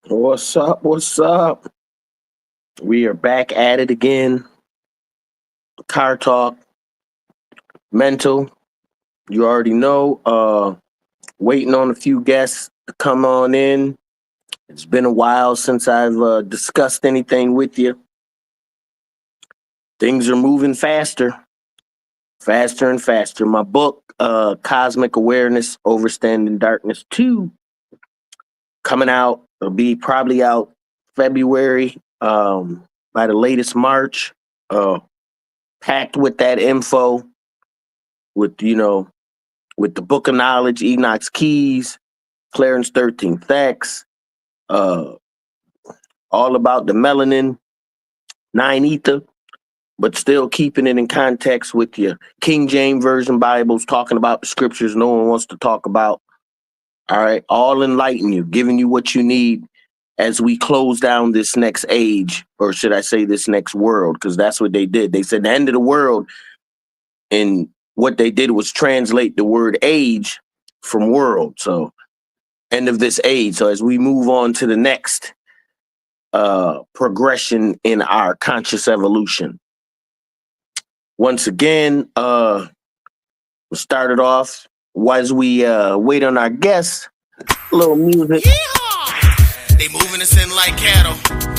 What's up? What's up? We are back at it again. Car talk, mental. You already know. Waiting on a few guests to come on in. It's been a while since I've discussed anything with you. Things are moving faster, faster and faster. My book, Cosmic Awareness, Overstanding Darkness 2, coming out. It'll be probably out February, by the latest March. Uh, Packed with that info, with with the Book of Knowledge, Enoch's Keys, Clarence 13th X, uh, all about the melanin, nine ether, but still keeping it in context with your King James Version Bibles, talking about the scriptures no one wants to talk about. All right, all enlighten you, giving you what you need as we close down this next age, or should I say this next world, because that's what they did. They said the end of the world, and what they did was translate the word age from world. So end of this age. So as we move on to the next progression in our conscious evolution. Once again, we started off as we wait on our guests. A little music. Yeehaw! They moving us in like cattle.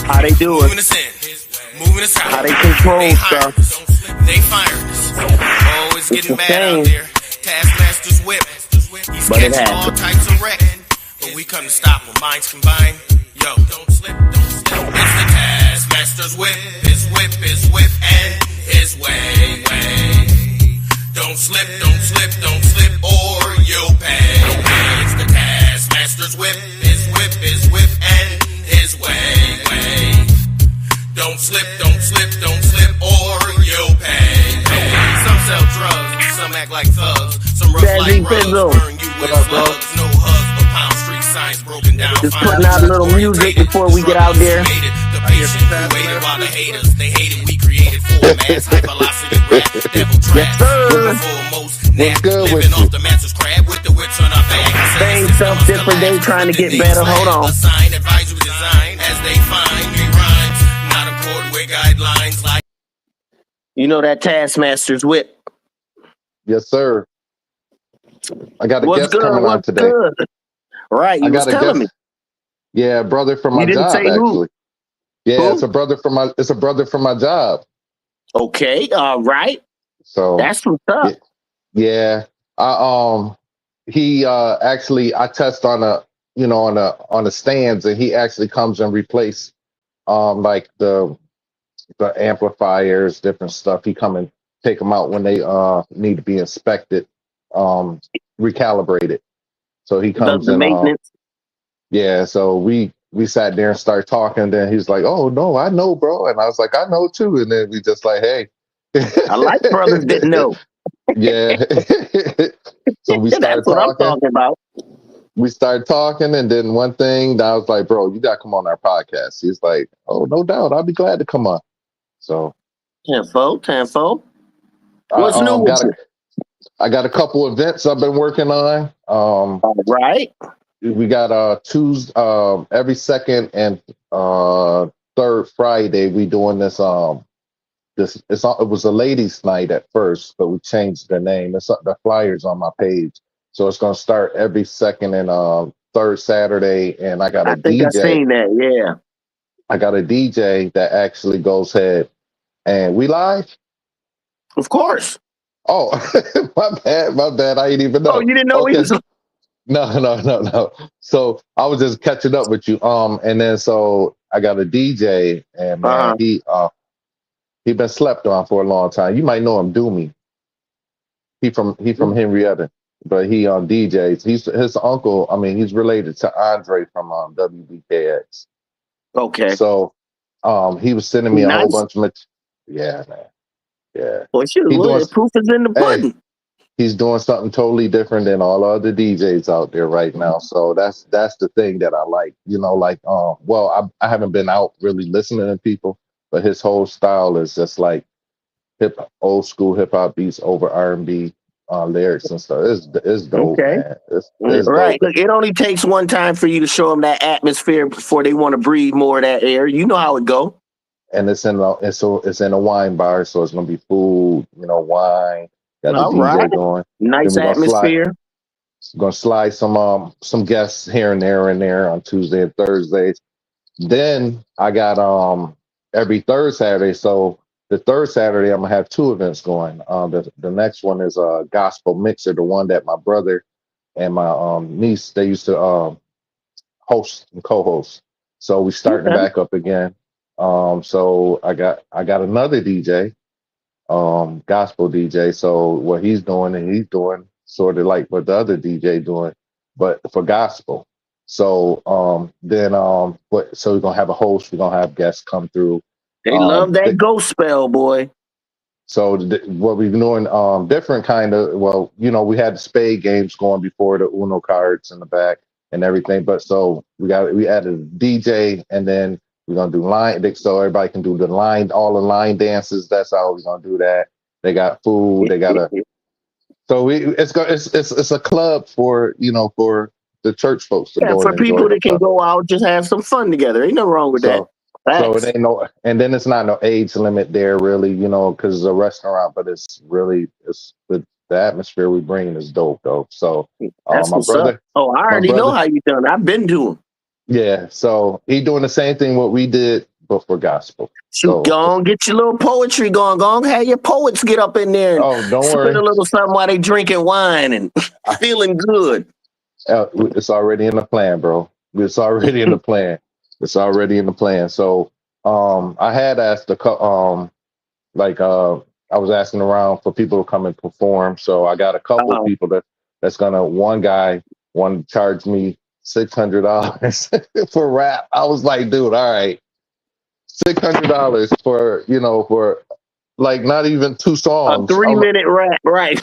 How they do Moving it? us in. Moving us out. How they control They hired stuff? us. They fired us. Oh, it's getting a bad shame. out there. Taskmaster's whip. He's But it catching all happens. types of wreck. But we come to stop when minds combine. Yo, don't slip, don't slip. It's the Taskmaster's whip. His whip, and his way. Don't slip, or you'll pay. It's the Taskmaster's whip. His whip, and his way. Don't slip, or you'll pay. Some sell drugs, some act like thugs. Some rough Jazzy like rugs, Fizzle. burn you with slugs. No hugs, but pound street signs broken down. Just Fine putting out a little orientated. music before we get out there. The patient who waited while the haters, they hated, we created for mass high velocity rap, devil trap. sir. Foremost, What's good with living you? off the master's crab with the whips on our back. Same stuff, different day, trying to get better. Hold on. Assign advisory design as they find me rhymes, not accord with guidelines like. You know that Taskmaster's whip. Yes, sir. I got a What's guest good? coming on What's today. good? Right, I you was got a telling me. guest. Yeah, brother from You my didn't job, say who. actually. Yeah, Who? it's a brother from my job. Okay, all right. So That's what's up. yeah. He actually I test on on the stands, and he actually comes and replace like the amplifiers, different stuff. He come and take them out when they need to be inspected, recalibrated. So he Does comes the and maintenance. yeah, so we sat there and started talking. Then he's like, "Oh no, I know, bro," and I was like, "I know too." And then we just like, "Hey." I like brothers that know. Yeah. So we started That's what I'm talking. talking about. We started talking, and then one thing I was like, "Bro, you got to come on our podcast." He's like, "Oh, no doubt, I'll be glad to come on." So Tenfold. I What's new with you? I got a couple events I've been working on. All right. We got Tuesday, every second and third Friday we doing this it was a ladies night at first, but we changed the name. It's the flyers on my page. So it's gonna start every second and third Saturday, and I got I a think I DJ. seen that. Yeah. I got a DJ that actually goes ahead and we live. Of course. Oh, my bad. I didn't even know. Oh, you didn't know Okay. he was. No. So I was just catching up with you. And then so I got a DJ, and man, he been slept on for a long time. You might know him, Doomy. He from Henrietta, but he on DJs. He's his uncle. I mean, he's related to Andre from WBKX. Okay. So he was sending me a whole Nice. bunch of yeah, man. Yeah. Well, shoot, He doing, the proof is in the pudding. he's doing something totally different than all other DJs out there right now. So that's the thing that I like. Well, I haven't been out really listening to people, but his whole style is just like old school hip hop beats over R&B. lyrics and stuff. It's dope, Okay. man. It's Right. dope. Look, it only takes one time for you to show them that atmosphere before they want to breathe more of that air. You know how it go. And it's in a wine bar, so it's gonna be food, wine. Got the All DJ right. going. Then Nice we're atmosphere. gonna slide some guests here and there on Tuesday and Thursdays. Then I got every third Saturday. So the third Saturday I'm gonna have two events going. The next one is a gospel mixer, the one that my brother and my niece they used to host and co-host. So we starting Okay. back up again. So I got another DJ, gospel DJ. So what he's doing sort of like what the other DJ doing, but for gospel. So so we're gonna have a host, we're gonna have guests come through. They love that ghost spell, boy. So what we've been doing, different kind of, well, we had the spade games going before, the Uno cards in the back and everything. But so we added a DJ, and then we're gonna do line, so everybody can do all the line dances. That's how we're gonna do that. They got food. They got it's a club for for the church folks to go for and enjoy people that can themselves. go out, just have some fun together. Ain't nothing wrong with that. So it ain't no, and then it's not no age limit there, really, because it's a restaurant, but it's the atmosphere we bring is dope, though. So That's my what's brother, up. Oh, I already know how you done. I've been to him. Yeah, so he doing the same thing what we did, but for gospel. So go on, get your little poetry going. Go on, have your poets get up in there and don't spit worry. a little something while they drinking wine and feeling good. It's already in the plan, bro. It's already in the plan. It's already in the plan. So I had asked I was asking around for people to come and perform. So I got a couple of people that's gonna. One guy wanted to charge me $600 for rap. I was like, dude, all right, $600 for like not even two songs. A 3-minute rap, right?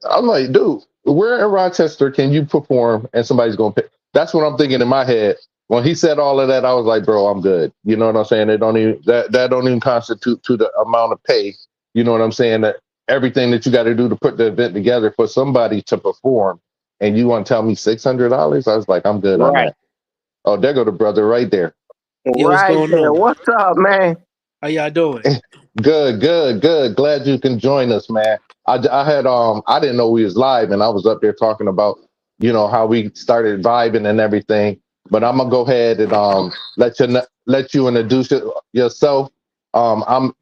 I'm like, dude, where in Rochester can you perform and somebody's gonna pay? That's what I'm thinking in my head. When he said all of that, I was like, bro, I'm good. You know what I'm saying? That don't even constitute to the amount of pay. You know what I'm saying? That everything that you got to do to put the event together for somebody to perform, and you want to tell me $600? I was like, I'm good on that. Oh, there go the brother right there. Yo, right there. What's up, man? How y'all doing? Good. Glad you can join us, man. I didn't know we was live, and I was up there talking about how we started vibing and everything. But I'm gonna go ahead and let you introduce yourself. I'm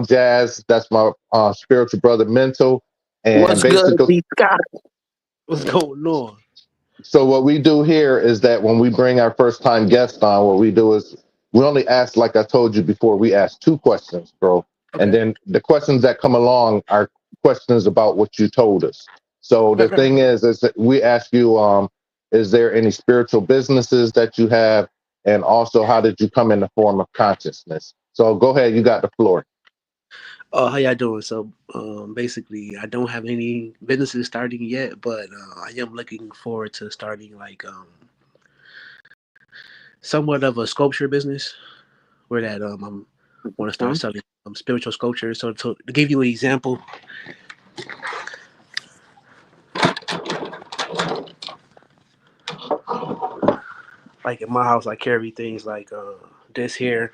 Jazz. That's my spiritual brother, Mental. And what's basically, good, Scott? What's going on? So what we do here is that when we bring our first time guest on, what we do is we only ask, like I told you before, we ask 2 questions, bro. Okay. And then the questions that come along are questions about what you told us. So the thing is that we ask you, is there any spiritual businesses that you have? And also, how did you come in the form of consciousness? So go ahead, you got the floor. How y'all doing? So basically, I don't have any businesses starting yet, but I am looking forward to starting like somewhat of a sculpture business where that I want to start selling spiritual sculptures. So to give you an example, like in my house, I carry things like this here.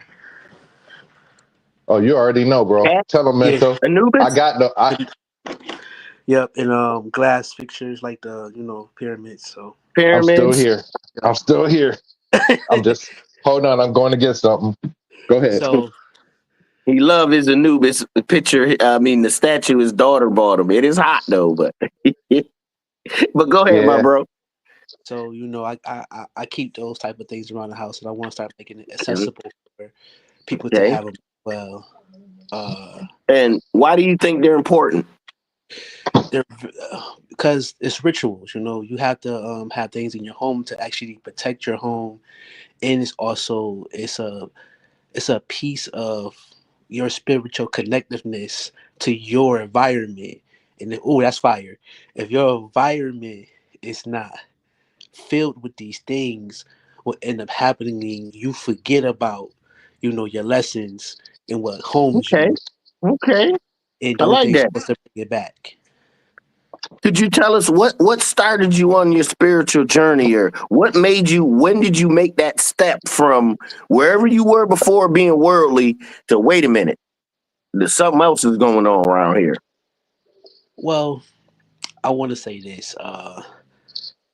Oh, you already know, bro. Tell them, Mental. Anubis? I got Yep, and glass fixtures like the pyramids. So pyramids. I'm still here. I'm just hold on. I'm going to get something. Go ahead. So he love his Anubis picture. I mean, the statue his daughter bought him. It is hot though, but but go ahead, my bro. So I keep those type of things around the house, and I want to start making it accessible for people to have them. Well, and why do you think they're important? They're because it's rituals. You have to have things in your home to actually protect your home, and it's a piece of your spiritual connectiveness to your environment. And that's fire. If your environment is not filled with these things, what end up happening, you forget about your lessons and what homes you. Okay. And don't think you're supposed to bring it back. Could you tell us what started you on your spiritual journey, or what made you? When did you make that step from wherever you were before being worldly to wait a minute, there's something else is going on around here? Well, I want to say this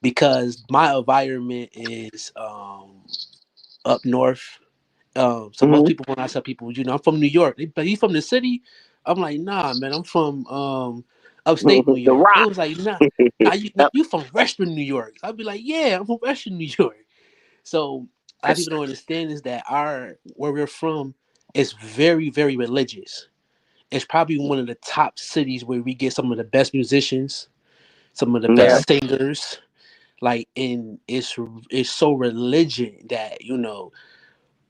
because my environment is up north. So most people, when I tell people, I'm from New York, but you from the city? I'm like, nah, man, I'm from upstate New The York. They Rock. was like, nah, you from Western New York? I'd be like, yeah, I'm from Western New York. So a lot of people don't understand is that where we're from is very, very religious. It's probably one of the top cities where we get some of the best musicians, some of the Yeah. best singers. Like, and it's so religion that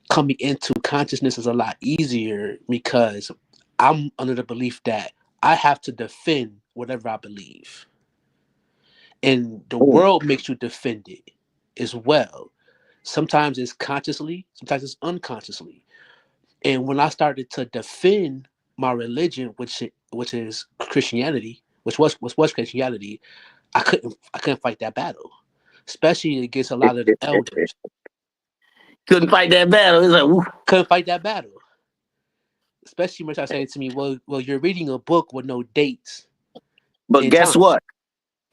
coming into consciousness is a lot easier because I'm under the belief that I have to defend whatever I believe. And the world makes you defend it as well. Sometimes it's consciously, sometimes it's unconsciously. And when I started to defend my religion, which is Christianity, which was Christianity, I couldn't fight that battle, especially against a lot of the elders. Couldn't fight that battle. It's like, woo. Couldn't fight that battle. Especially when they saying to me, well, you're reading a book with no dates. But guess what?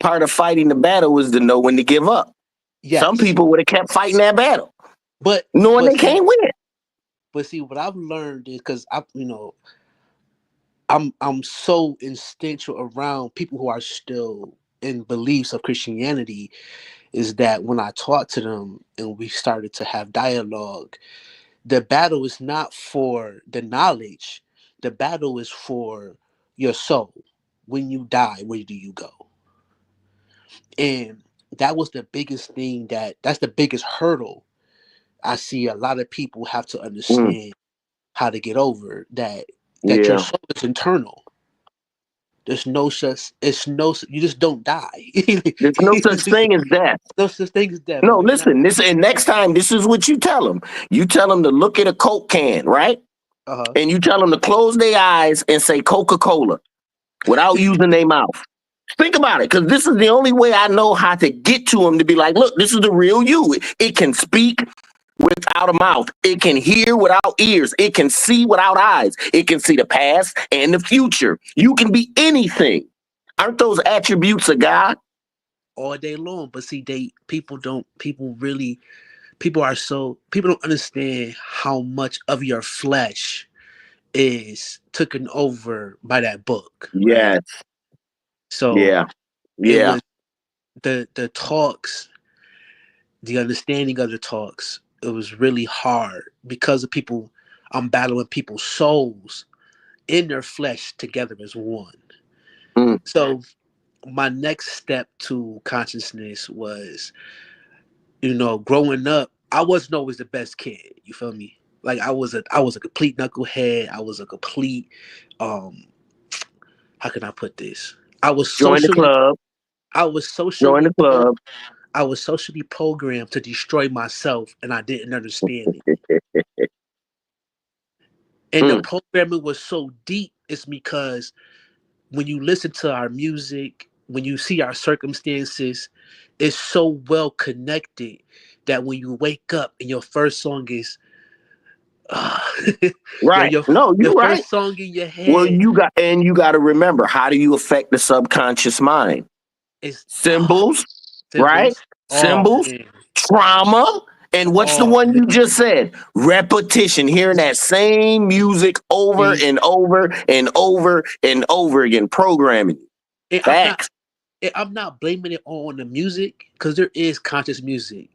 Part of fighting the battle was to know when to give up. Yes. Some people would have kept fighting that battle, but knowing they can't win. But see, what I've learned is because I'm so instinctual around people who are still in beliefs of Christianity, is that when I talk to them and we started to have dialogue, the battle is not for the knowledge. The battle is for your soul. When you die, where do you go? And that was the biggest thing that's the biggest hurdle I see a lot of people have to understand how to get over that your soul is internal. There's no such you just don't die. There's no such thing as death. No such thing as death. No, listen, and next time, this is what you tell them. You tell them to look at a Coke can, right? And you tell them to close their eyes and say Coca-Cola without using their mouth. Think about it, because this is the only way I know how to get to them to be like, look, this is the real you. It can speak without a mouth. It can hear without ears. It can see without eyes. It can see the past and the future. You can be anything. Aren't those attributes of God? All day long. But see, people don't understand how much of your flesh is taken over by that book. Right? Yes. So yeah. The talks, the understanding of the talks, it was really hard because of people. I'm battling people's souls in their flesh together as one. So my next step to consciousness was, growing up, I wasn't always the best kid. You feel me? Like I was a complete knucklehead. I was a complete how can I put this? I was join the club. I was socially join the club. I was socially programmed to destroy myself, and I didn't understand it. And the programming was so deep. It's because when you listen to our music, when you see our circumstances, it's so well connected that when you wake up and your first song is right. Your right. First song in your head. Well, you got to remember, how do you affect the subconscious mind? It's symbols, right? Symbols, trauma, and what's the one you just said? Repetition, hearing that same music over and over and over and over again, programming. Facts. I'm not blaming it on the music, because there is conscious music.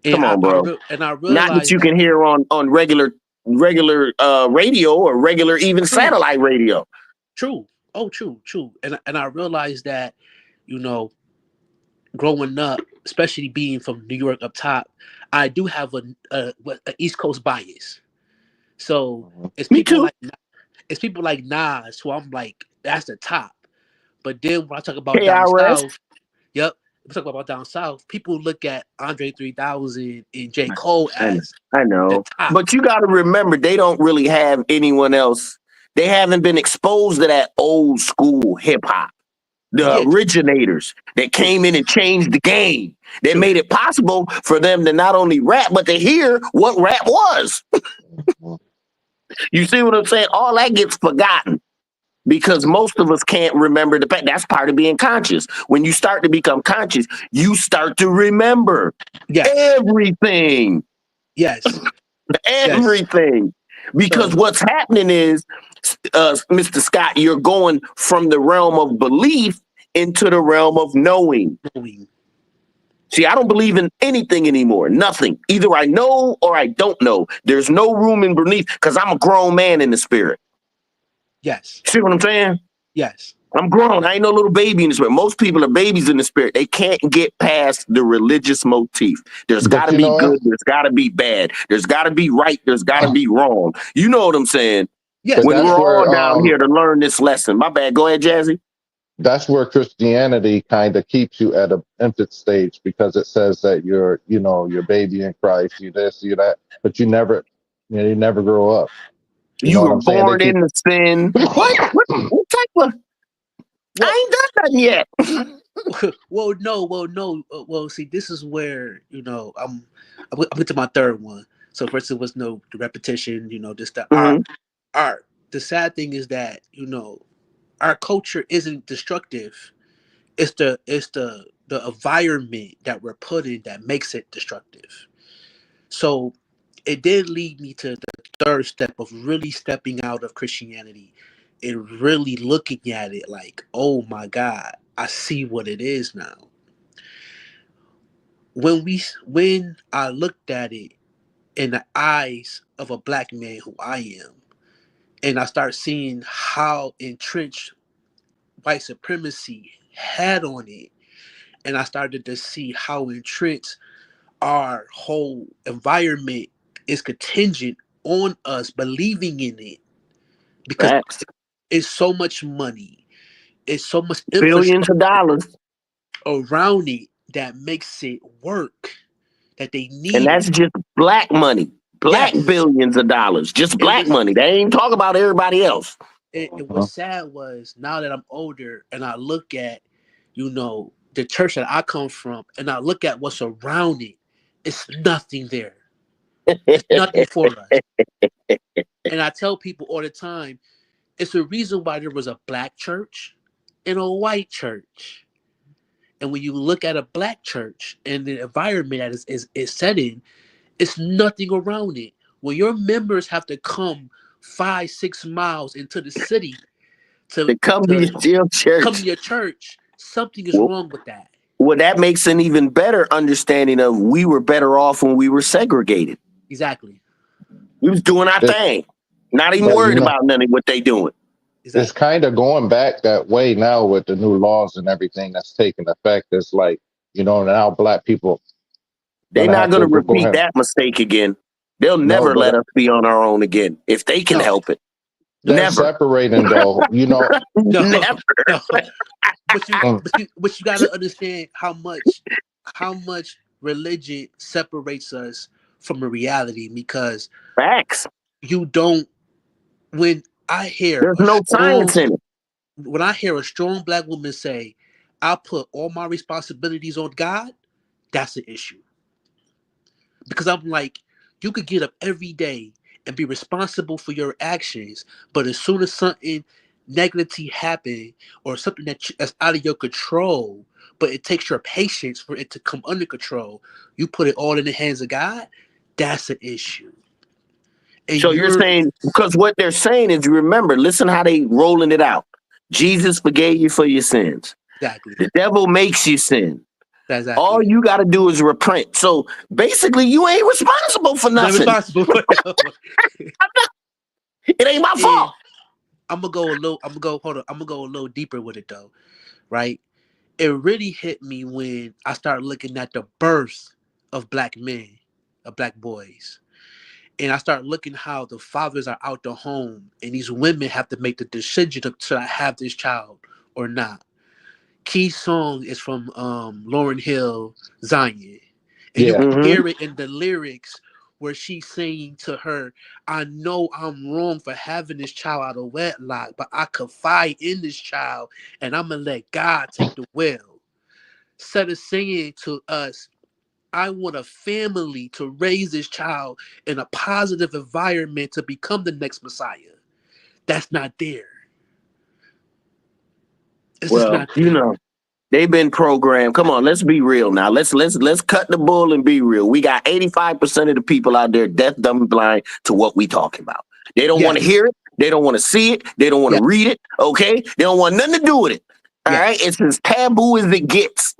And come on, bro. I realized not that you can hear on regular radio or regular even satellite radio. True. Oh, true. And I realized that, growing up, especially being from New York up top, I do have a East Coast bias. So it's people like Nas, who I'm like, that's the top. But then when I talk about down south, we talk about down south, people look at Andre 3000 and J. Cole as I know. But you got to remember, they don't really have anyone else. They haven't been exposed to that old school hip hop. The Yeah. originators that came in and changed the game, that True. made it possible for them to not only rap, but to hear what rap was. You see what I'm saying? All that gets forgotten because most of us can't remember the past. That's part of being conscious. When you start to become conscious, you start to remember Yes. everything. Yes. Everything. Because So- what's happening is, Mr. Scott, you're going from the realm of belief into the realm of knowing. See, I don't believe in anything anymore. Nothing. Either I know or I don't know. There's no room in beneath because I'm a grown man in the spirit. Yes. See what I'm saying? Yes. I'm grown. I ain't no little baby in the spirit. Most people are babies in the spirit. They can't get past the religious motif. There's But got to you be know good. what? There's got to be bad. There's got to be right. There's got to be wrong. You know what I'm saying? Yes. But When that's we're all where down here to learn this lesson. My bad. Go ahead, Jazzy. that's where Christianity kind of keeps you at an infant stage because it says that you're, you know, your baby in Christ, you this, you that, but you never grow up. You know You what were I'm saying? They born keep into sin. What type of? I ain't done nothing yet. Well, no. Well, see, this is where I went to my third one. So first it was the repetition, just the Mhm. art. The sad thing is that our culture isn't destructive. It's the environment that we're put in that makes it destructive. So it did lead me to the third step of really stepping out of Christianity and really looking at it like, oh my God, I see what it is now. When I looked at it in the eyes of a black man who I am, and I start seeing how entrenched white supremacy had on it, and I started to see how entrenched our whole environment is contingent on us believing in it, because Facts. it's so much money, it's so much Billions infrastructure of dollars. around it that makes it work, that they And need that's it. just black money. Black Yes. billions of dollars. Just And black money. They ain't talk about everybody else. what's sad was, now that I'm older and I look at, the church that I come from, and I look at what's around it, it's nothing there. It's nothing for us. And I tell people all the time, it's the reason why there was a black church and a white church. And when you look at a black church and the environment that is set in, it's nothing around it. When your members have to come 5-6 miles into the city To to come to your come church. to your church, something is Well, wrong with that. well, that makes an even better understanding of we were better off when we were segregated. Exactly. We was doing our It- thing. Not even but you worried know, about none of what they doing. it's Exactly. kind of going back that way now with the new laws and everything that's taking effect. It's like, you know, now black people They're gonna not have going to to go repeat ahead. that mistake again. They'll No, never let but us be on our own again if they can No, help it. they're Never. separating though. You know, no, Never. no. But you, mm, but you got to understand how much religion separates us from a reality, because Facts. you don't. When I hear There's a no science strong, in it. when I hear a strong black woman say, "I put all my responsibilities on God," that's an issue. Because I'm like, you could get up every day and be responsible for your actions, but as soon as something negative happen, or something that's out of your control, but it takes your patience for it to come under control, you put it all in the hands of God. That's an issue. And So you're you're saying, because what they're saying is, remember, listen how they rolling it out. Jesus forgave you for your sins. exactly The devil makes you sin. All exactly. you got to do is repent. So basically, you ain't responsible for You're not nothing. responsible for it. It ain't my And fault. I'm gonna go a little. I'm gonna go. Hold on. I'm gonna go a little deeper with it though, right? It really hit me when I started looking at the birth of black men, of black boys. And I start looking how the fathers are out the home and these women have to make the decision to have this child or not. Key song is from Lauryn Hill, Zion. And you yeah, can Mm-hmm. hear it in the lyrics where she's saying to her, I know I'm wrong for having this child out of wedlock, but I confide in this child and I'm going to let God take the will. Instead of saying to us, I want a family to raise this child in a positive environment to become the next Messiah. That's not there. It's just Well, not there. they've been programmed. Come on, let's be real now. Let's cut the bull and be real. We got 85% of the people out there deaf, dumb, and blind to what we talking about. They don't want to Yes. hear it. They don't want to see it. They don't want to Yes. read it. Okay, they don't want nothing to do with it. All Yes. right, it's as taboo as it gets.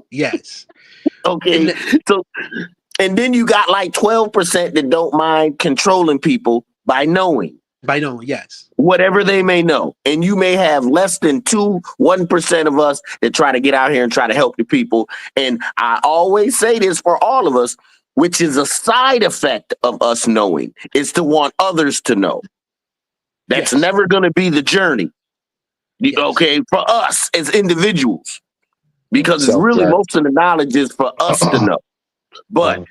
Yes. Okay, so and then you got like 12% that don't mind controlling people by knowing. By knowing, yes. Whatever they may know. And you may have less than 1% of us that try to get out here and try to help the people. And I always say this for all of us, which is a side effect of us knowing, is to want others to know. That's Yes. never going to be the journey. Yes. Okay, for us as individuals. Because it's really most of the knowledge is for us to know. But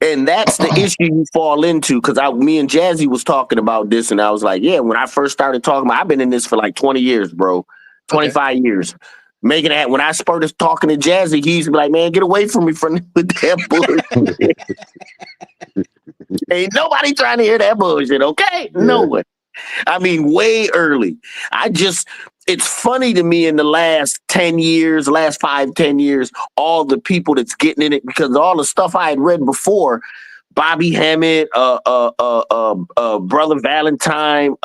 and that's the issue you fall into, because me and Jazzy was talking about this, and I was like, yeah, when I first started talking about, I've been in this for like 20 years, bro. 25 years. Making that, when I started talking to Jazzy, he used to be like, man, get away from me from with that bullshit. Ain't nobody trying to hear that bullshit, okay? Yeah. No one. I mean, way early. It's funny to me in the last 10 years, last 5-10 years, all the people that's getting in it, because all the stuff I had read before, Bobby Hammett, Brother Valentine,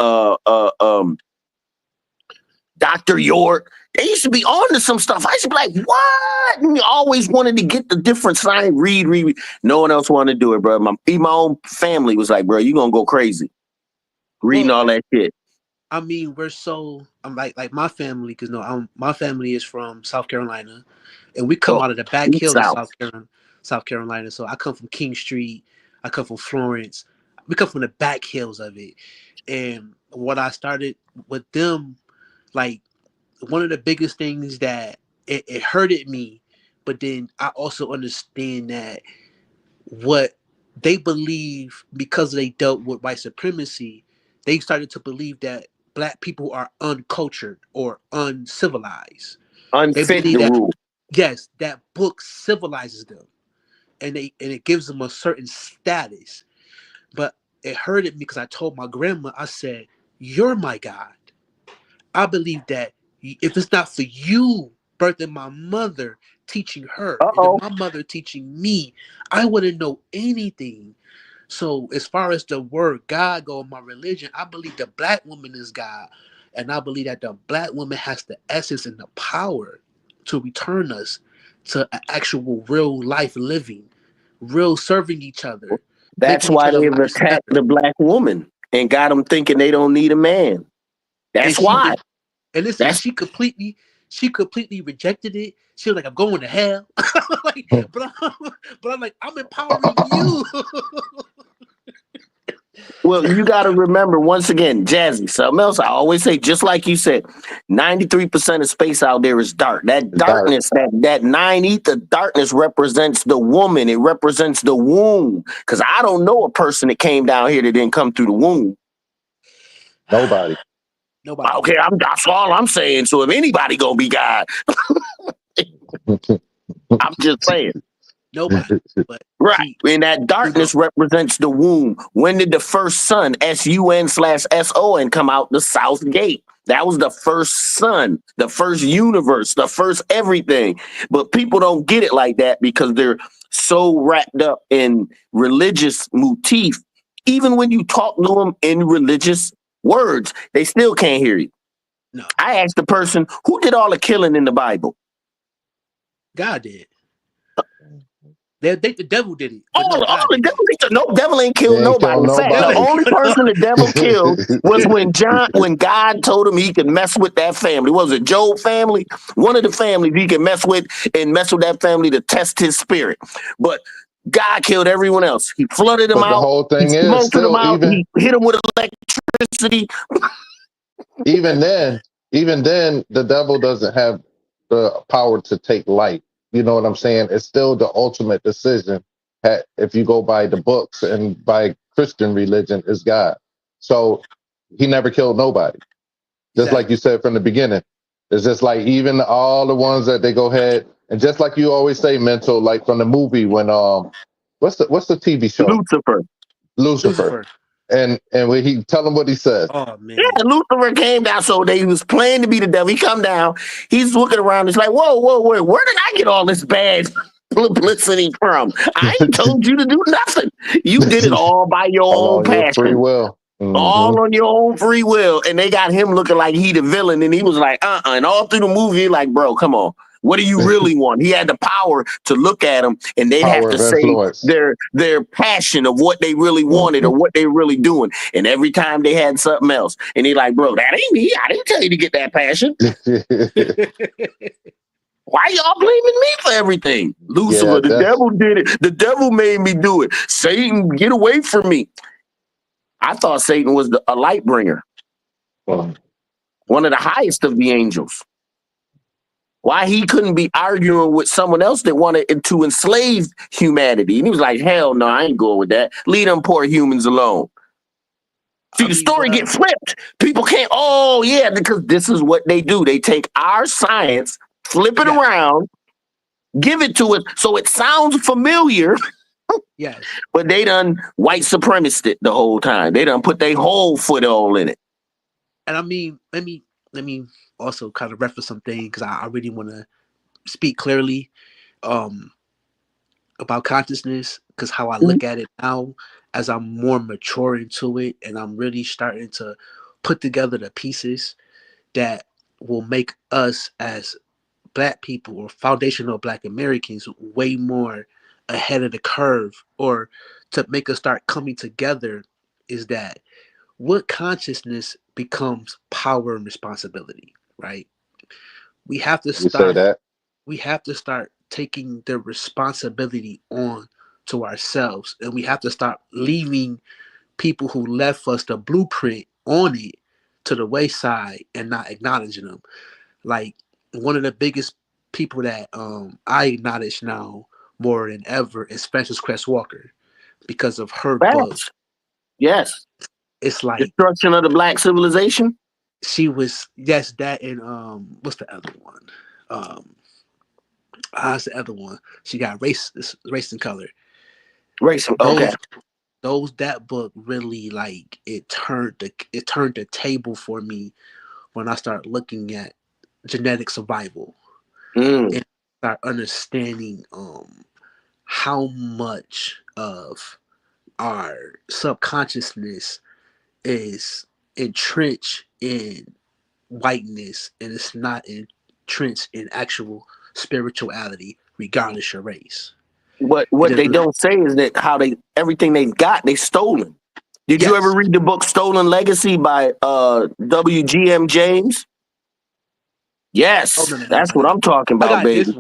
Dr. York, they used to be on to some stuff. I used to be like, what? And you always wanted to get the different side, read. No one else wanted to do it, bro. My own family was like, bro, you gonna go crazy reading all that shit. I mean, I'm like my family, because my family is from South Carolina, and we come out of the back hills of South Carolina. So I come from King Street, I come from Florence, we come from the back hills of it. And what I started with them, like one of the biggest things that it hurted me, but then I also understand that what they believe, because they dealt with white supremacy, they started to believe that Black people are uncultured or uncivilized. Unfit the rule. Yes, that book civilizes them, and it gives them a certain status. But it hurted me because I told my grandma, I said, "You're my God. I believe that if it's not for you birthing my mother, teaching her, and then my mother teaching me, I wouldn't know anything." So as far as the word God go in my religion, I believe the Black woman is God. And I believe that the Black woman has the essence and the power to return us to an actual real life living, real serving each other. That's why they've attacked the Black woman and got them thinking they don't need a man. That's why. And listen, she completely rejected it. She was like, I'm going to hell. but I'm like, I'm empowering you. Well, you got to remember, once again, Jazzy, something else I always say, just like you said, 93% of space out there is dark. That darkness, that 9 ether darkness represents the woman. It represents the womb. Because I don't know a person that came down here that didn't come through the womb. Nobody. Okay, that's all I'm saying. So if anybody gonna be God, I'm just saying. Nobody. But right. And that darkness represents the womb. When did the first sun, SUN/SON, come out? The South Gate. That was the first sun, the first universe, the first everything. But people don't get it like that because they're so wrapped up in religious motif. Even when you talk to them in religious words, they still can't hear you. No. I asked the person, who did all the killing in the Bible? God did. The devil did it. No, devil ain't killed nobody. In fact, the only person the devil killed was when God told him he could mess with that family. Was it Job family? One of the families he could mess with that family to test his spirit. But God killed everyone else. He flooded them out. The whole thing is still he hit them with electricity. Even then, the devil doesn't have the power to take life. You know what I'm saying? It's still the ultimate decision if you go by the books and by Christian religion, is God. So he never killed nobody. Just like you said from the beginning. It's just like even all the ones that they go ahead and just like you always say, mental, like from the movie when what's the TV show? Lucifer. And when he tell him what he said. Oh man. Yeah, Lucifer came down, so they was playing to be the devil. He come down, he's looking around, it's like, whoa, where did I get all this bad publicity from? I ain't told you to do nothing. You did it all by your own passion. Free will. All on your own free will. And they got him looking like he the villain, and he was like, and all through the movie, like, bro, come on. What do you really want? He had the power to look at them, and they'd have to say their passion of what they really wanted or what they really doing. And every time they had something else, and he like, bro, that ain't me. I didn't tell you to get that passion. Why y'all blaming me for everything? Lucifer, the devil did it. The devil made me do it. Satan, get away from me. I thought Satan was a light bringer. One of the highest of the angels. Why he couldn't be arguing with someone else that wanted to enslave humanity. And he was like, hell no, I ain't going with that. Leave them poor humans alone. See, the story get flipped. People can't, because this is what they do. They take our science, flip it around, give it to us so it sounds familiar. Yes. But they done white supremacist it the whole time. They done put their whole foot all in it. And I mean, let me also kind of reference something because I really want to speak clearly about consciousness, because how I look at it now as I'm more mature into it and I'm really starting to put together the pieces that will make us as Black people or foundational Black Americans way more ahead of the curve, or to make us start coming together, is that what consciousness becomes power and responsibility, right? We have to start taking the responsibility on to ourselves, and we have to start leaving people who left us the blueprint on it to the wayside and not acknowledging them. Like one of the biggest people that I acknowledge now more than ever is Frances Cress Walker, because of her book. Yes. It's like Destruction of the Black Civilization. She was, yes, that, and what's the other one? That's the other one. She got Race and Color. That book really, like, it turned the table for me when I started looking at genetic survival and start understanding how much of our subconsciousness is entrenched in whiteness and it's not entrenched in actual spirituality, regardless your race. What they don't say is that everything they've got, they stolen. Did you ever read the book Stolen Legacy by W.G.M. James? Yes, that's what I'm talking about, baby.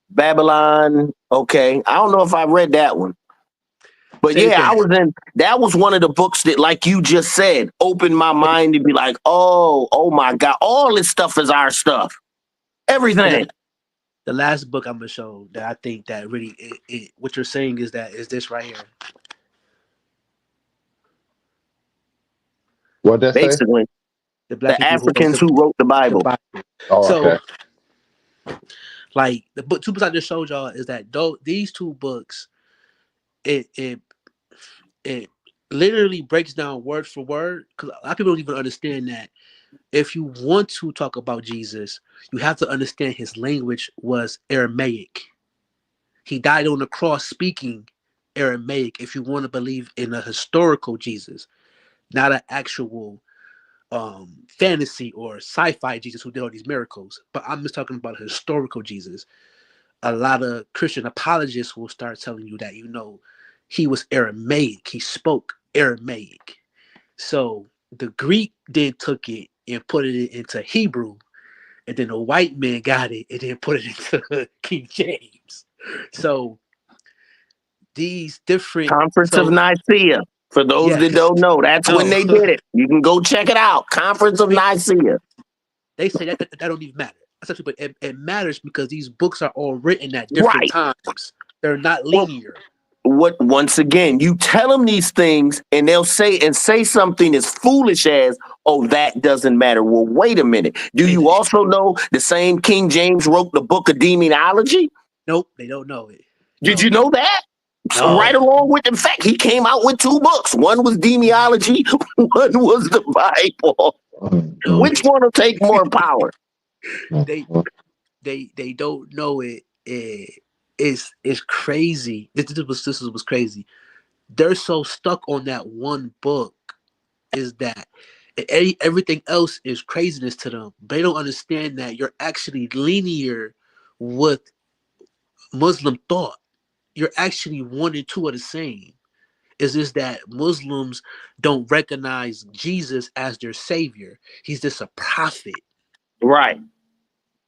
Babylon. Okay, I don't know if I read that one, but that was one of the books that, like you just said, opened my mind to be like, oh my God, all this stuff is our stuff. Everything. The last book I'm gonna show that I think that really, what you're saying is this right here. What that basically say? The Africans who wrote the Bible. Okay. Like the book, 2 books I just showed y'all is that these 2 books, it literally breaks down word for word, because a lot of people don't even understand that if you want to talk about Jesus, you have to understand his language was Aramaic. He died on the cross speaking Aramaic if you want to believe in a historical Jesus, not an actual fantasy or sci-fi Jesus who did all these miracles. But I'm just talking about a historical Jesus. A lot of Christian apologists will start telling you that, he was Aramaic. He spoke Aramaic. So the Greek then took it and put it into Hebrew, and then the white man got it and then put it into King James. So these different Conference of Nicaea. For those that don't know, that's when they did it. You can go check it out. Conference of Nicaea. They say that don't even matter. essentially, but it matters because these books are all written at different Right. times. They're not Well, linear. once again, you tell them these things and they'll say something as foolish as, oh, that doesn't matter. Well, wait a minute. Do you also know the same King James wrote the book of demonology? Nope, they don't know it. Did you know that? So No. right along with the fact, he came out with 2 books. One was demonology, one was the Bible. No, Which one will take more power? they don't know it. It's crazy. This was crazy. They're so stuck on that one book, is that everything else is craziness to them. They don't understand that you're actually linear with Muslim thought. You're actually 1 and 2 are the same. Is just that Muslims don't recognize Jesus as their savior. He's just a prophet. Right.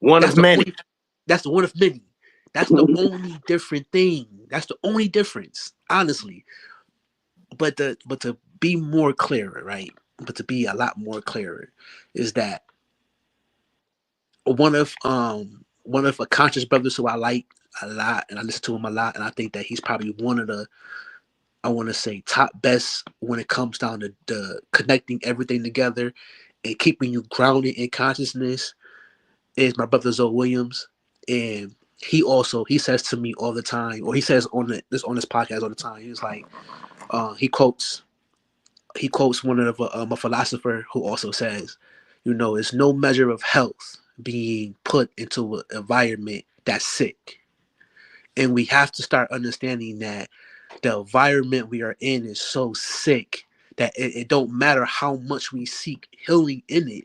One of many. That's the one of many. That's the only different thing. That's the only difference, honestly. But to be more clearer, right? But to be a lot more clearer, is that one of a conscious brothers who I like a lot, and I listen to him a lot, and I think that he's probably one of the, I want to say, top best when it comes down to the connecting everything together and keeping you grounded in consciousness, is my brother Zoe Williams. And he says to me all the time, or he says on this podcast all the time, he's like, he quotes one of a philosopher who also says, it's no measure of health being put into an environment that's sick. And we have to start understanding that the environment we are in is so sick that it don't matter how much we seek healing in it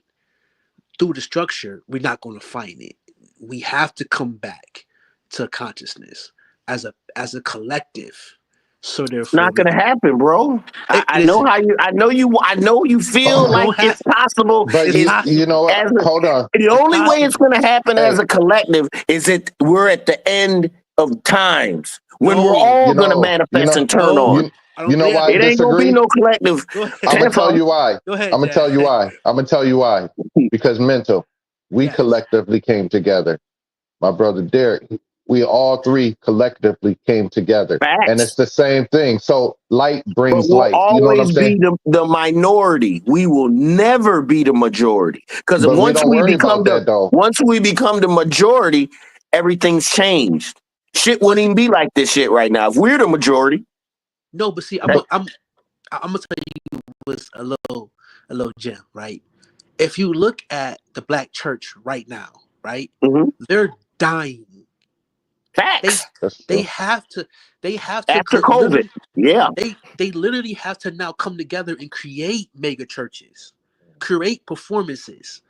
through the structure, we're not going to find it. We have to come back to consciousness as a collective. So therefore, Not gonna happen, bro. I know you feel like it's possible. But you know what? Hold on. The only way it's gonna happen as a collective is that we're at the end of times when we're all gonna manifest and turn on. You know why? It ain't gonna be no collective. I'm gonna tell you why. I'm gonna tell you why. Because mental, we collectively came together. My brother Derek, we all 3 collectively came together. Facts. And it's the same thing. So light brings light. You know what I'm saying? Be the minority. We will never be the majority. Because once we become the majority, everything's changed. Shit wouldn't even be like this shit right now if we're the majority. No, but see, I'm gonna tell you what's a little gem, right? If you look at the black church right now, right, they're dying. Facts. They have to after COVID. Yeah. They literally have to now come together and create mega churches, create performances.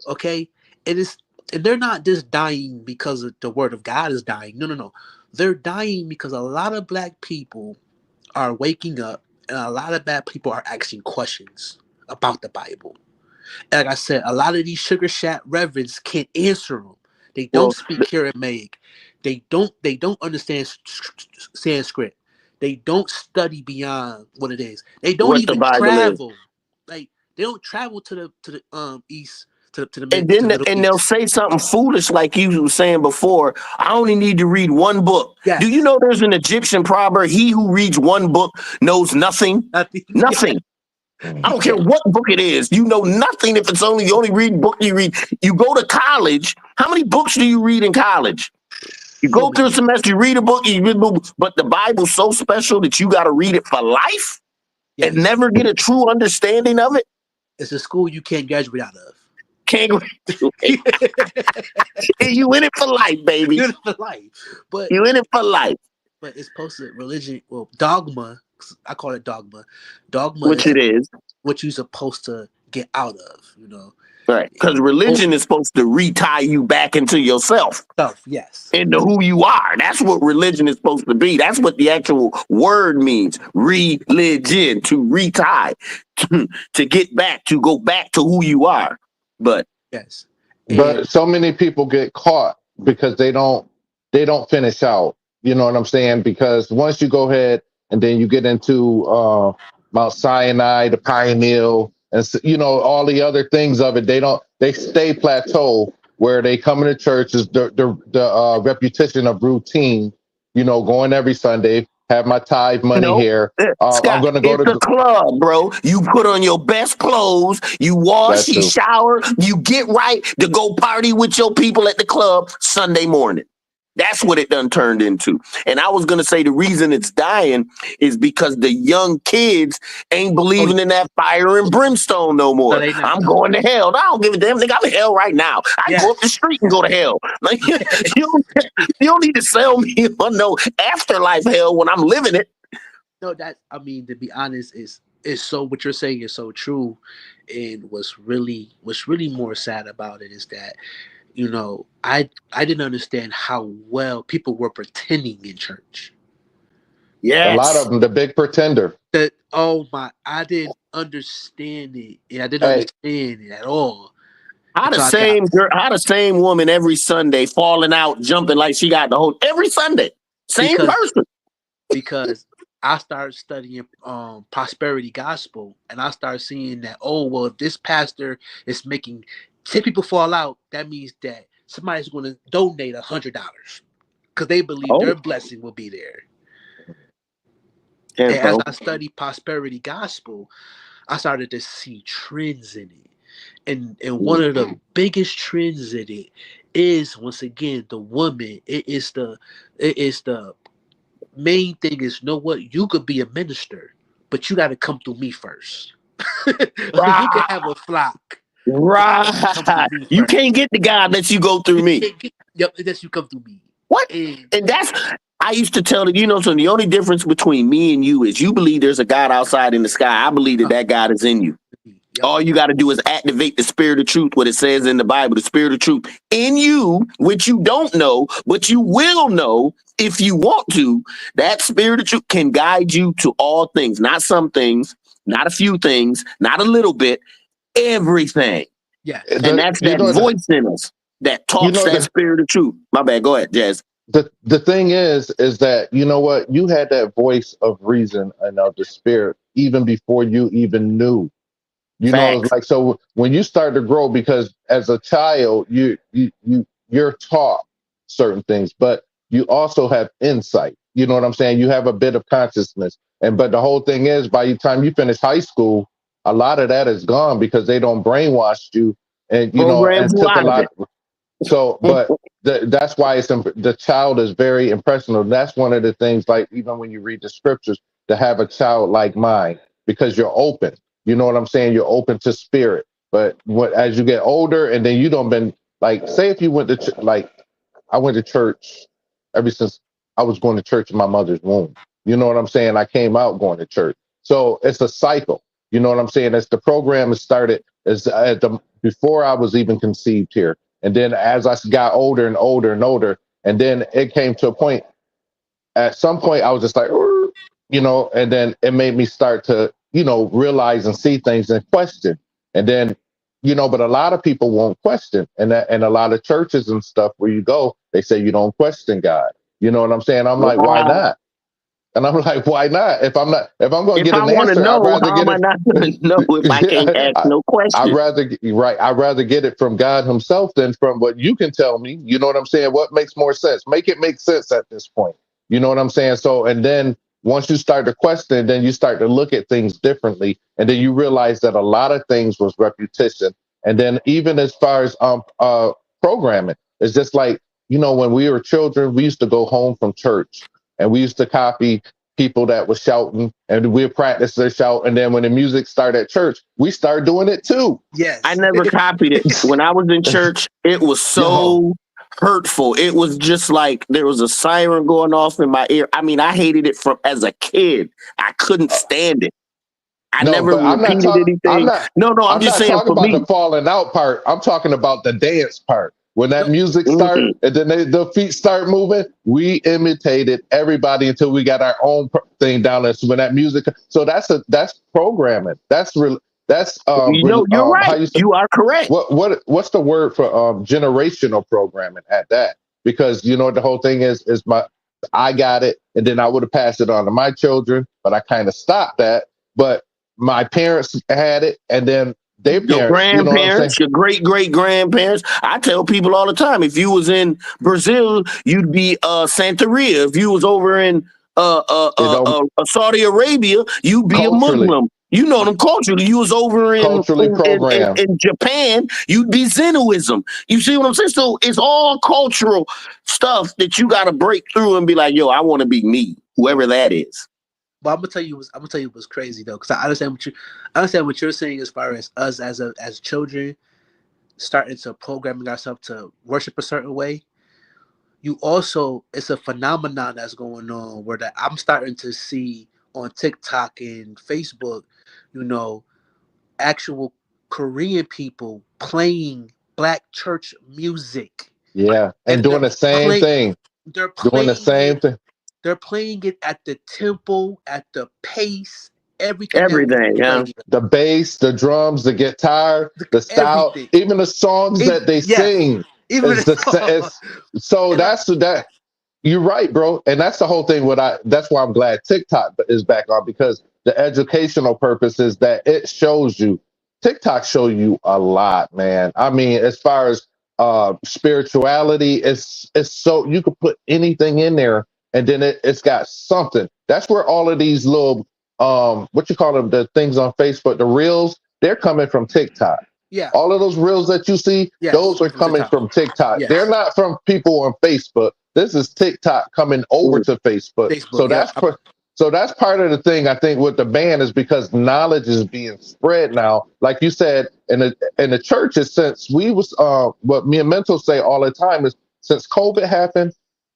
Okay? And they're not just dying because the word of God is dying. No. They're dying because a lot of black people are waking up and a lot of black people are asking questions about the Bible. And like I said, a lot of these sugar shack reverends can't answer them. They don't speak Aramaic. They don't understand Sanskrit. They don't study beyond what it is. They don't even travel. Like they don't travel to the east to the and they'll say something foolish like you were saying before. I only need to read 1 book. Yes. Do you know there's an Egyptian proverb? He who reads 1 book knows nothing. Nothing. I don't care what book it is. You know nothing if it's only the only read book you read. You go to college. How many books do you read in college? You go through a semester, you read a book, but the Bible's so special that you got to read it for life and never get a true understanding of it. It's a school you can't graduate out of. Can't graduate. And you in it for life, baby. You're in it for life. But you in it for life. But it's posted religion, dogma. I call it dogma. Dogma, which it is what you're supposed to get out of, Right, because religion is supposed to retie you back into yourself. Yes. Into who you are. That's what religion is supposed to be. That's what the actual word means. Religion, to retie, to get back, to go back to who you are. But yes. But so many people get caught because they don't finish out. You know what I'm saying? Because once you go ahead and then you get into Mount Sinai, the Pioneer, and all the other things of it, they stay plateau where they coming to church is the repetition of routine. You know, going every Sunday, have my tithe money No, here. I'm Scott, going to go it's a to club, bro. You put on your best clothes, you wash, that you too. shower, you get right to go party with your people at the club Sunday morning. That's what it done turned into. And I was going to say the reason it's dying is because the young kids ain't believing in that fire and brimstone no more. they not. I'm going to hell. I don't give a damn. Think I'm in hell right now. I can go up the street and go to hell. Like, you, don't need to sell me on no afterlife hell when I'm living it. No, that, I mean, to be honest, is so, what you're saying is so true. And what's really more sad about it is that, you know, I didn't understand how well people were pretending in church. A lot Yes. of them, the big pretender. That, I didn't understand it. And I didn't understand it at all. How the same girl, how the same woman every Sunday falling out, jumping like she got the whole every Sunday. Same person. Because I started studying prosperity gospel, and I started seeing that, oh well, if this pastor is making 10 people fall out, that means that somebody's going to donate $100 because they believe their blessing will be there. And as I studied prosperity gospel, I started to see trends in it. And one of the biggest trends in it is, once again, the woman. It is the main thing is, you know what? You could be a minister, but you got to come through me first. You can have a flock. Right. You can't get the God unless you go through me. Yep, unless you come through me. What? And that's, I used to tell them, so the only difference between me and you is you believe there's a God outside in the sky. I believe that God is in you. Yep. All you got to do is activate the spirit of truth, what it says in the Bible, the spirit of truth in you, which you don't know, but you will know if you want to. That spirit of truth can guide you to all things, not some things, not a few things, not a little bit, everything. Yeah. And that's that voice in us that talks that spirit of truth. My bad. Go ahead, Jazz. The thing is that, you know what, you had that voice of reason and of the spirit even before you even knew. You know, it's like, so when you start to grow, because as a child, you're taught certain things, but you also have insight. You know what I'm saying? You have a bit of consciousness. But the whole thing is, by the time you finish high school, a lot of that is gone because they don't brainwash you, and and took a lot. So, but that's why the child is very impressionable. That's one of the things, like, even when you read the scriptures, to have a childlike mind, because you're open. You know what I'm saying? You're open to spirit. But as you get older, and then you don't been, like, say if you went to I went to church ever since I was going to church in my mother's womb. You know what I'm saying? I came out going to church. So it's a cycle. You know what I'm saying? As the program has started, before I was even conceived here. And then as I got older and older and older, and then it came to a point, at some point I was just like, and then it made me start to, realize and see things and question. And then, but a lot of people won't question. And a lot of churches and stuff where you go, they say you don't question God. You know what I'm saying? I'm like, why not? And I'm like, why not? If I'm going to get an answer, I'd rather get it. Am I not going to know if I can't ask no question? I'd rather get it from God himself than from what you can tell me. You know what I'm saying? What makes more sense? Make it make sense at this point. You know what I'm saying? So, and then once you start to question, then you start to look at things differently. And then you realize that a lot of things was repetition. And then even as far as programming, it's just like, when we were children, we used to go home from church and we used to copy people that were shouting, and we'd practice their shout. And then when the music started at church, we started doing it too. Yes. I never copied it. When I was in church, it was so hurtful. It was just like there was a siren going off in my ear. I mean, I hated it from as a kid. I couldn't stand it. I never repeated anything. I'm just saying talking for about me. The falling out part. I'm talking about the dance part. When that music started and then the feet start moving, we imitated everybody until we got our own thing down there. So when that music, so that's programming. That's real. That's you're right. You are correct. What's the word for generational programming at that? Because the whole thing is I got it, and then I would have passed it on to my children, but I kind of stopped that. But my parents had it, and then their Your parents. You know what I'm saying? grandparents, your great great grandparents. I tell people all the time, if you was in Brazil, you'd be Santeria. If you was over in Saudi Arabia, you'd be a Culturally. Muslim. You know them culturally. You was over Culturally programmed. in Japan, you'd be Zennism. You see what I'm saying? So it's all cultural stuff that you got to break through and be like, yo, I want to be me, whoever that is. But I'm gonna tell you what's crazy though, because I understand what you're saying as far as us as children starting to programming ourselves to worship a certain way. You also, it's a phenomenon that's going on where that I'm starting to see on TikTok and Facebook, you know, actual Korean people playing black church music. Yeah, and doing the same thing. They're doing the same thing. They're playing it at the tempo, at the pace, everything. Yeah. The bass, the drums, the guitar, the style, even the songs that they sing. Even so that's that. You're right, bro, and that's the whole thing. That's why I'm glad TikTok is back on, because the educational purpose is that it shows you. TikTok show you a lot, man. I mean, as far as spirituality, it's so you could put anything in there, and then it's got something. That's where all of these little what you call them, the things on Facebook, the reels, they're coming from TikTok. Yeah. All of those reels that you see, those are coming from TikTok. Yes. They're not from people on Facebook. This is TikTok coming over to Facebook. So that's part of the thing, I think, with the ban, is because knowledge is being spread now. Like you said, in the churches, since we was what me and Mental say all the time is, since COVID happened,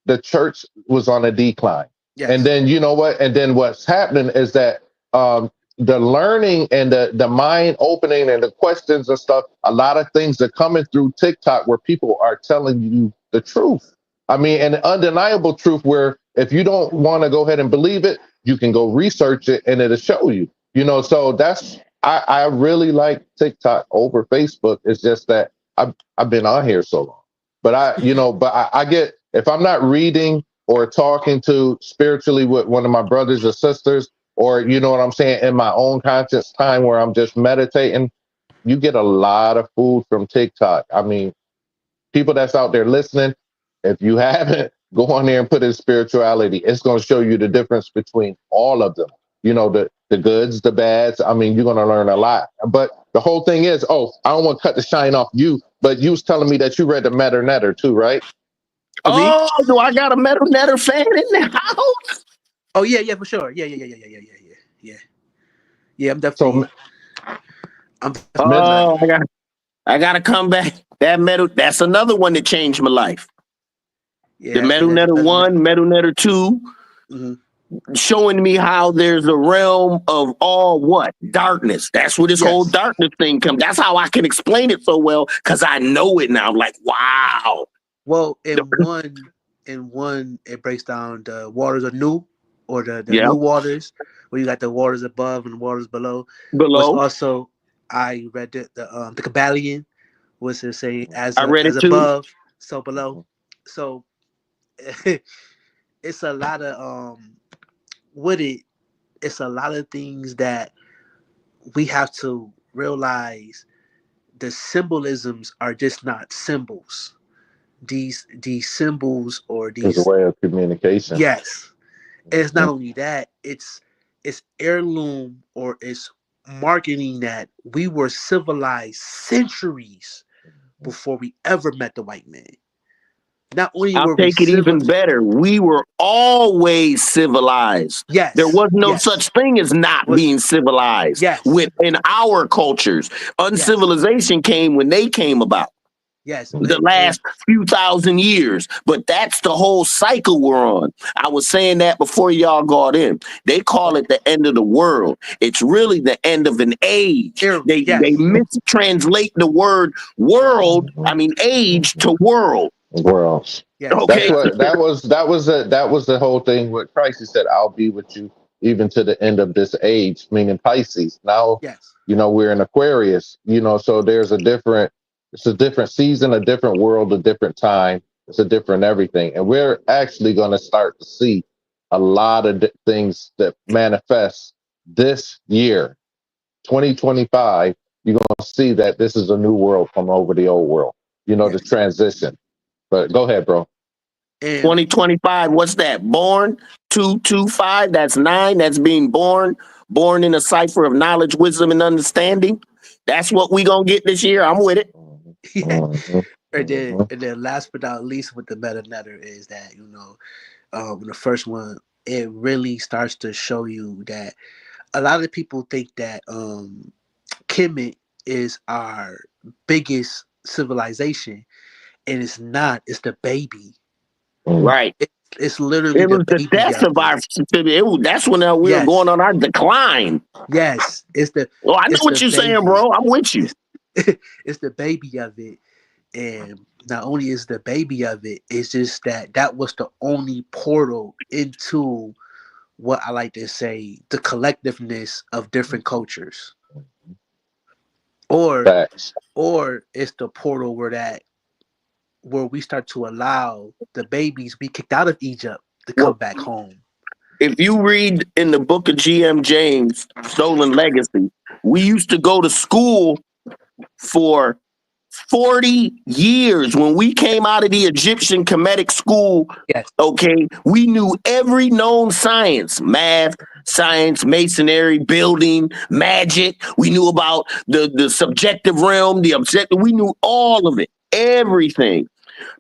the church was on a decline. Yes. And then you know what? And then what's happening is that the learning and the mind opening and the questions and stuff, a lot of things are coming through TikTok where people are telling you the truth. I mean, an undeniable truth where if you don't want to go ahead and believe it, you can go research it and it'll show you, you know. So that's, I really like TikTok over Facebook. It's just that I've been on here so long, but I get, if I'm not reading or talking to spiritually with one of my brothers or sisters, or, you know what I'm saying, in my own conscious time where I'm just meditating, you get a lot of food from TikTok. I mean, people that's out there listening, if you haven't, go on there and put in spirituality. It's going to show you the difference between all of them. You know, the goods, the bads. I mean, you're going to learn a lot. But the whole thing is, I don't want to cut the shine off you, but you was telling me that you read the Metal Netter too, right? Oh, do I got a Metal Netter fan in the house? Oh yeah, for sure. Yeah. I'm definitely. I gotta come back. That's another one that changed my life. Yeah, the Metal Netter 1, Metal Netter 2, showing me how there's a realm of all darkness. That's where this whole darkness thing comes. That's how I can explain it so well, because I know it now. I'm like, wow. Well, in one, it breaks down the waters of new, or the new waters, where you got the waters above and the waters below. Also, I read the Kabbalion, was to say as above, so below. So it's a lot of it's a lot of things that we have to realize. The symbolisms are just not symbols. These symbols, or these, it's a way of communication. Yes. And it's not only that, it's heirloom, or it's marketing that we were civilized centuries before we ever met the white man. Not only I'll take it even better. We were always civilized. Yes. There was no such thing as not being civilized. Yes. Within our cultures. Uncivilization came when they came about. Yes. The last few thousand years. But that's the whole cycle we're on. I was saying that before y'all got in. They call it the end of the world. It's really the end of an age. They mistranslate the word age to world. Worlds. Yeah. Okay. That was the whole thing with Christ. He said, I'll be with you even to the end of this age, meaning Pisces. Now, we're in Aquarius, so there's it's a different season, a different world, a different time. It's a different everything. And we're actually going to start to see a lot of things that manifest this year, 2025. you're gonna see that this is a new world from over the old world. You know, Yeah. the transition. But go ahead, bro. And 2025, what's that? Born 225, that's 9. That's being born. Born in a cipher of knowledge, wisdom, and understanding. That's what we gonna get this year. I'm with it. yeah. Mhm, mhm. And then last but not least with the meta netter is that, the first one, it really starts to show you that a lot of people think that Kemet is our biggest civilization, and it's not. It's the baby. Right. It's literally It the was the baby death of of it. our. That's when we were going Yes, on our decline. yes. Well, I know It's the what you're saying, baby. bro. I'm with you. It's, it's the baby of it. And not only is the baby of it, it's just that was the only portal into what I like to say the collectiveness of different cultures. Or Facts. or it's the portal where we start to allow the babies be kicked out of Egypt to come Well, back home. if you read in the book of G.M. James, Stolen Legacy, we used to go to school for 40 years. When we came out of the Egyptian Kemetic school, Yes. okay, we knew every known science, math, science, masonry, building, magic. We knew about the subjective realm, the objective. We knew all of it, everything.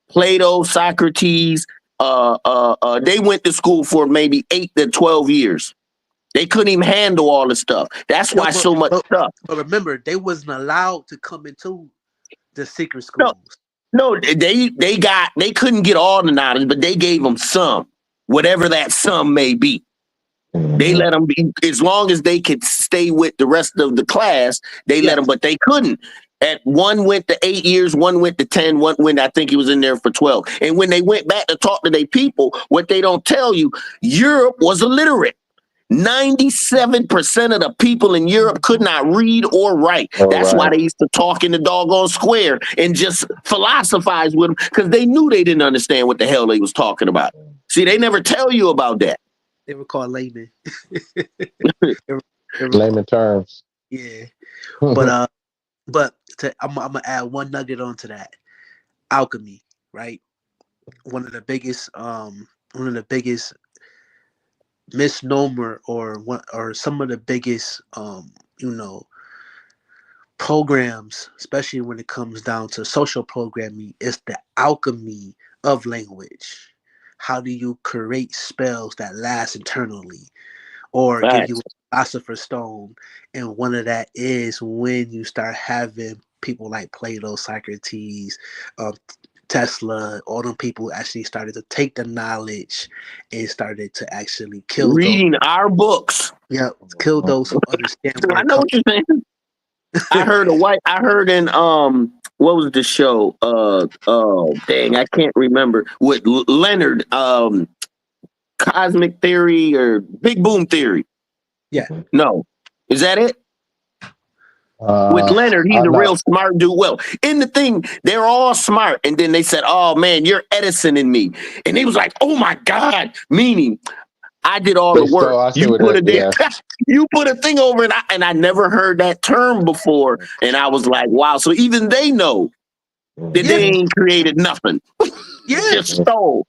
Plato, Socrates, they went to school for maybe 8 to 12 years. They couldn't even handle all the stuff. That's No, why so much stuff. but remember, they wasn't allowed to come into the secret No, schools. no, they couldn't get all the knowledge, but they gave them some, whatever that some may be. They let them be as long as they could stay with the rest of the class. They let them, but they couldn't. At one went to 8 years, one went to 10, one went, I think he was in there for 12. And when they went back to talk to their people, what they don't tell you, Europe was illiterate. 97% of the people in Europe could not read or write. All That's why right. they used to talk in the doggone square and just philosophize with them because they knew they didn't understand what the hell they was talking about. See, they never tell you about that. They were called laymen. Layman terms. Yeah, but I'm gonna add one nugget onto that. Alchemy, right? One of the biggest misnomer or some of the biggest programs, especially when it comes down to social programming, is the alchemy of language. How do you create spells that last eternally, or give you Facts. a philosopher's stone? And one of that is when you start having people like Plato, Socrates, Tesla, all them people actually started to take the knowledge and started to actually kill those. Reading our books. Yeah, kill those who understand where I it know comes. what you're saying. I heard in what was the show? Dang, I can't remember. With Leonard, Cosmic Theory or Big Boom Theory. Yeah. No. Is that it? With Leonard, he's a real smart dude. Well, in the thing, they're all smart. And then they said, oh man, you're Edison in me. And he was like, oh my God. Meaning, I did all the work. You put a thing over and I never heard that term before. And I was like, wow. So even they know that they ain't created nothing. Just stole.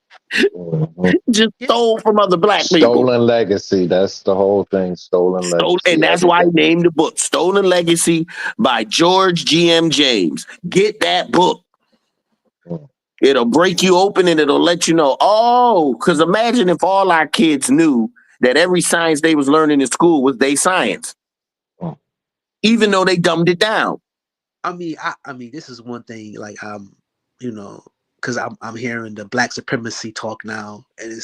Just stole from other black people. Stolen legacy. That's the whole thing. Stolen legacy. And that's why I named the book Stolen Legacy by George G.M. James. Get that book. It'll break you open and it'll let you know. Oh, because imagine if all our kids knew that every science they was learning in school was their science, even though they dumbed it down. I mean, this is one thing. Like, because I'm hearing the black supremacy talk now, and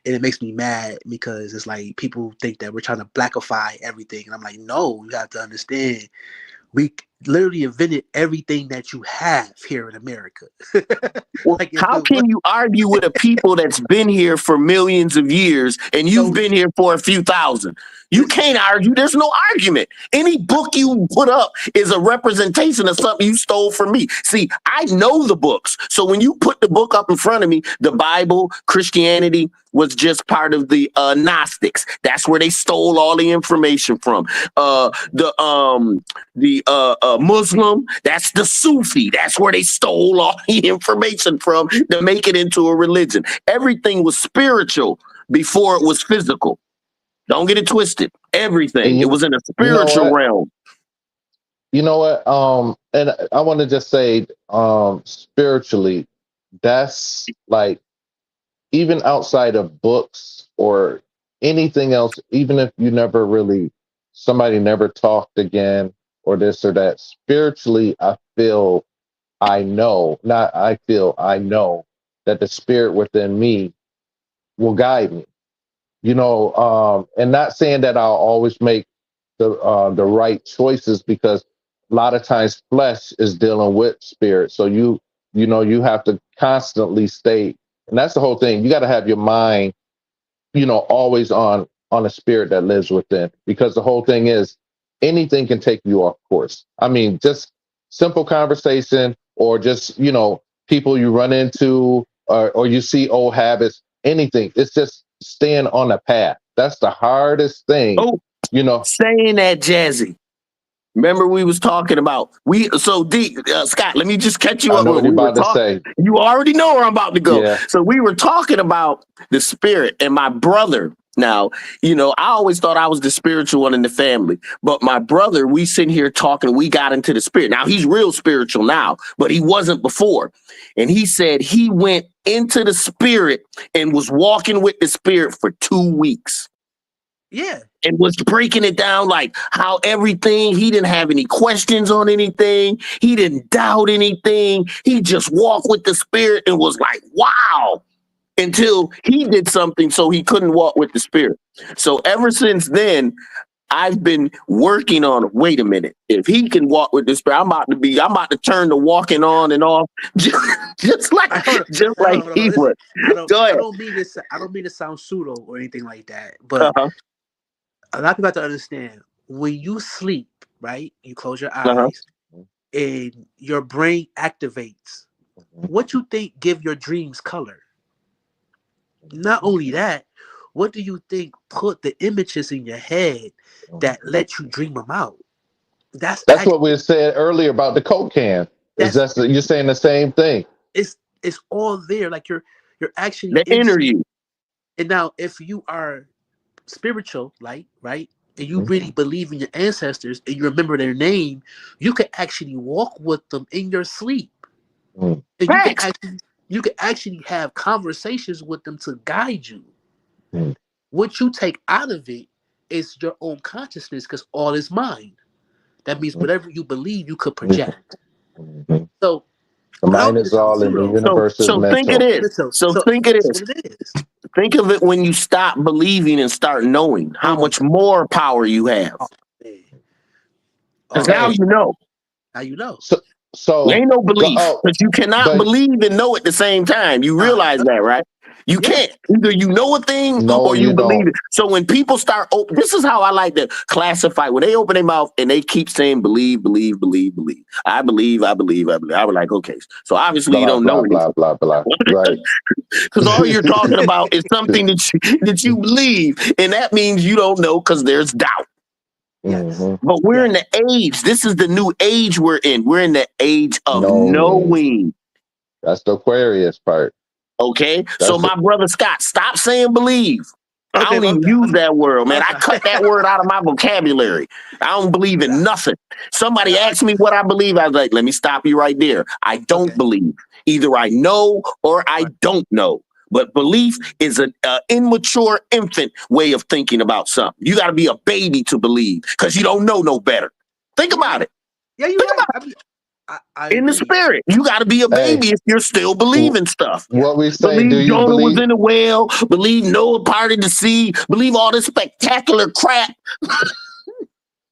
it makes me mad because it's like people think that we're trying to blackify everything, and I'm like, no, you have to understand. literally invented everything that you have here in America. Well, Like, if how it can was, you argue with a people that's been here for millions of years and you've So- been here for a few thousand? You can't argue. There's no argument. Any book you put up is a representation of something you stole from me. See, I know the books. So when you put the book up in front of me, the Bible, Christianity was just part of the Gnostics. That's where they stole all the information from. The Muslim, that's the Sufi. That's where they stole all the information from to make it into a religion. Everything was spiritual before it was physical. Don't get it twisted. Everything. And It was in a you know spiritual what? realm. You know what? And I want to just say, spiritually, that's like, even outside of books or anything else, even if you never really, somebody never talked again or this or that, spiritually, I know that the spirit within me will guide me. And not saying that I'll always make the right choices, because a lot of times flesh is dealing with spirit. So you have to constantly stay, and that's the whole thing. You got to have your mind, always on a spirit that lives within, because the whole thing is anything can take you off course. I mean, just simple conversation, or just, people you run into, or you see old habits, anything. It's just staying on a path. That's the hardest thing, Oh, saying that, Jazzy. Remember we was talking about Scott, let me just catch you I up. know what you're about to say. You already know where I'm about to go. Yeah. So we were talking about the spirit, and my brother. Now, I always thought I was the spiritual one in the family, but my brother, we sitting here talking, we got into the spirit. Now he's real spiritual now, but he wasn't before. And he said he went into the spirit and was walking with the spirit for 2 weeks. yeah, And was breaking it down, like how everything, he didn't have any questions on anything. He didn't doubt anything. He just walked with the spirit and was like, wow, until he did something so he couldn't walk with the spirit. So ever since then, I've been working on, wait a minute, if he can walk with the spirit, I'm about to turn the walking on and off just like he would. Go ahead. I don't mean to sound pseudo or anything like that, but Uh-huh. a lot of people have to understand, when you sleep, right? You close your eyes, Uh-huh. and your brain activates. What you think give your dreams color? Not only that, what do you think put the images in your head that let you dream them out? That's what we said earlier about the Coke can. You're saying the same thing. It's all there. Like you're actually The interview. And now, if you are spiritual, right, and you really believe in your ancestors and you remember their name, you can actually walk with them in your sleep. And you can actually have conversations with them to guide you. What you take out of it is your own consciousness, because all is mind. That means whatever you believe, you could project. So the mind is all, in the universe is mental. Think of this. Think of this. What it is. Think of it when you stop believing and start knowing how much more power you have. Because now you know. Now you know. So there ain't no belief, because you cannot believe and know at the same time. You realize that, right? You can't. Either you know a thing or you believe it. So when people start, this is how I like to classify. When they open their mouth and they keep saying believe, believe, believe, believe. I believe. I was like, okay. So obviously you don't know anything. Blah, blah, blah. Right. Because all you're talking about is something that you believe. And that means you don't know, because there's doubt. Yes. But we're in the age. This is the new age we're in. We're in the age of knowing. That's the Aquarius part. Okay. So my brother Scott, stop saying believe. I don't even use that word, man. I cut that word out of my vocabulary. I don't believe in nothing. Somebody asked me what I believe. I was like, let me stop you right there. I don't believe. Either I know or I don't know. But belief is an immature infant way of thinking about something. You got to be a baby to believe, because you don't know no better. Think about it. Yeah, you're right. I in the spirit, you got to be a baby if you're still believing stuff. What we say? Believe Jonah was in a whale. Believe Noah parted the sea. Believe all this spectacular crap.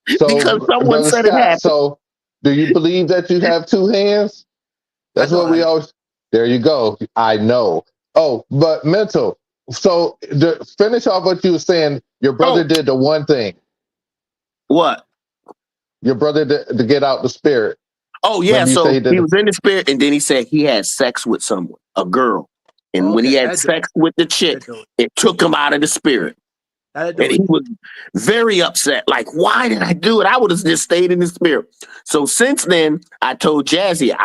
Because someone said it happened. So Do you believe that you have two hands? That's what we always. There you go. I know. Oh, but mental. So to finish off what you were saying, your brother did the one thing. What? Your brother did to get out the spirit. Oh yeah, Remember you so say he was in the spirit, and then he said he had sex with someone, a girl, and when he had sex with the chick, it took him out of the spirit, and he was very upset. Like, why did I do it? I would have just stayed in the spirit. So since then, I told Jazzy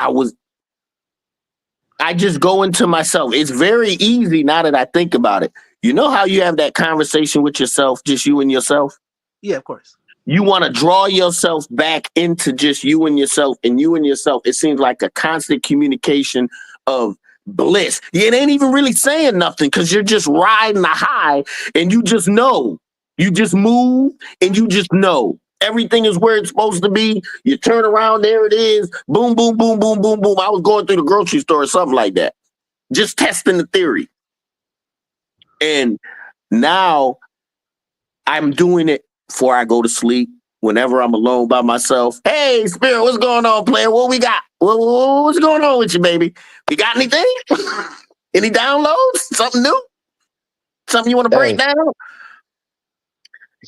I just go into myself. It's very easy now that I think about it. You know how you have that conversation with yourself, just you and yourself? Yeah, of course. You want to draw yourself back into just you and yourself, and you and yourself. It seems like a constant communication of bliss. It ain't even really saying nothing because you're just riding a high and you just know. You just move and you just know. Everything is where it's supposed to be. You turn around, there it is. Boom, boom, boom, boom, boom, boom. I was going through the grocery store or something like that. Just testing the theory. And now I'm doing it before I go to sleep, whenever I'm alone by myself. Hey, Spirit, what's going on, player? What we got? What's going on with you, baby? We got anything? Any downloads? Something new? Something you want to break down?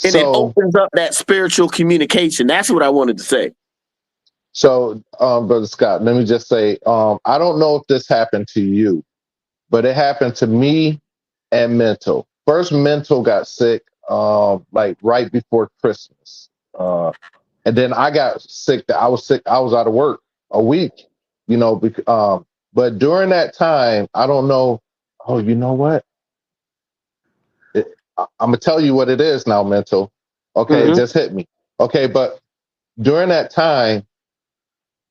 And it opens up that spiritual communication. That's what I wanted to say. So, Brother Scott, let me just say, I don't know if this happened to you, but it happened to me and Mental. First, Mental got sick like right before Christmas. And then I got sick. I was sick. I was out of work a week, you know, but during that time, I don't know. Oh, you know what? I'm going to tell you what it is now, Mental. Okay, It just hit me. Okay, but during that time,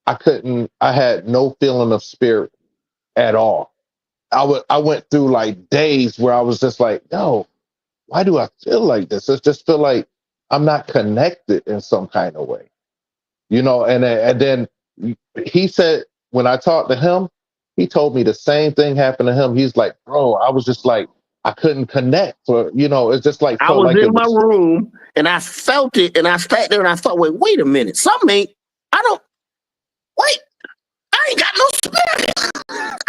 I had no feeling of spirit at all. I went through like days where I was just like, no, why do I feel like this? I just feel like I'm not connected in some kind of way, you know? And then he said, when I talked to him, he told me the same thing happened to him. He's like, bro, I was just like, I couldn't connect for, you know, it's just like, I was in my room and I felt it and I sat there and I thought, wait a minute. Something ain't, I ain't got no spirit.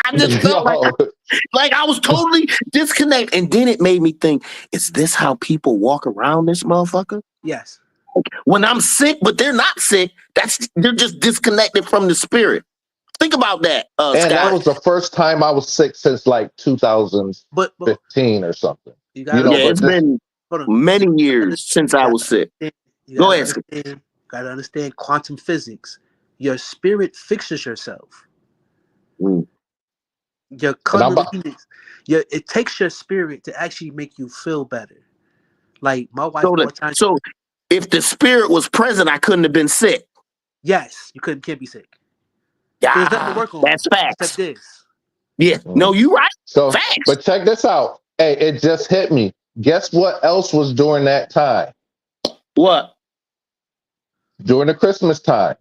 I just felt like I was totally disconnected. And then it made me think, is this how people walk around this motherfucker? Yes. When I'm sick, but they're not sick, they're just disconnected from the spirit. Think about that, and Scott. that was the first time I was sick since like 2015 or something. You know, it's been many years since I was sick. Go ahead. You gotta understand quantum physics. Your spirit fixes yourself. Your kundalini, it takes your spirit to actually make you feel better. Like my wife all the time. So if the spirit was present, I couldn't have been sick. Yes, you can't be sick. Yeah, there's nothing to work on. That's facts. Except this. Yeah, no, you right. So, facts. But check this out. Hey, it just hit me. Guess what else was during that time? What? During the Christmas time.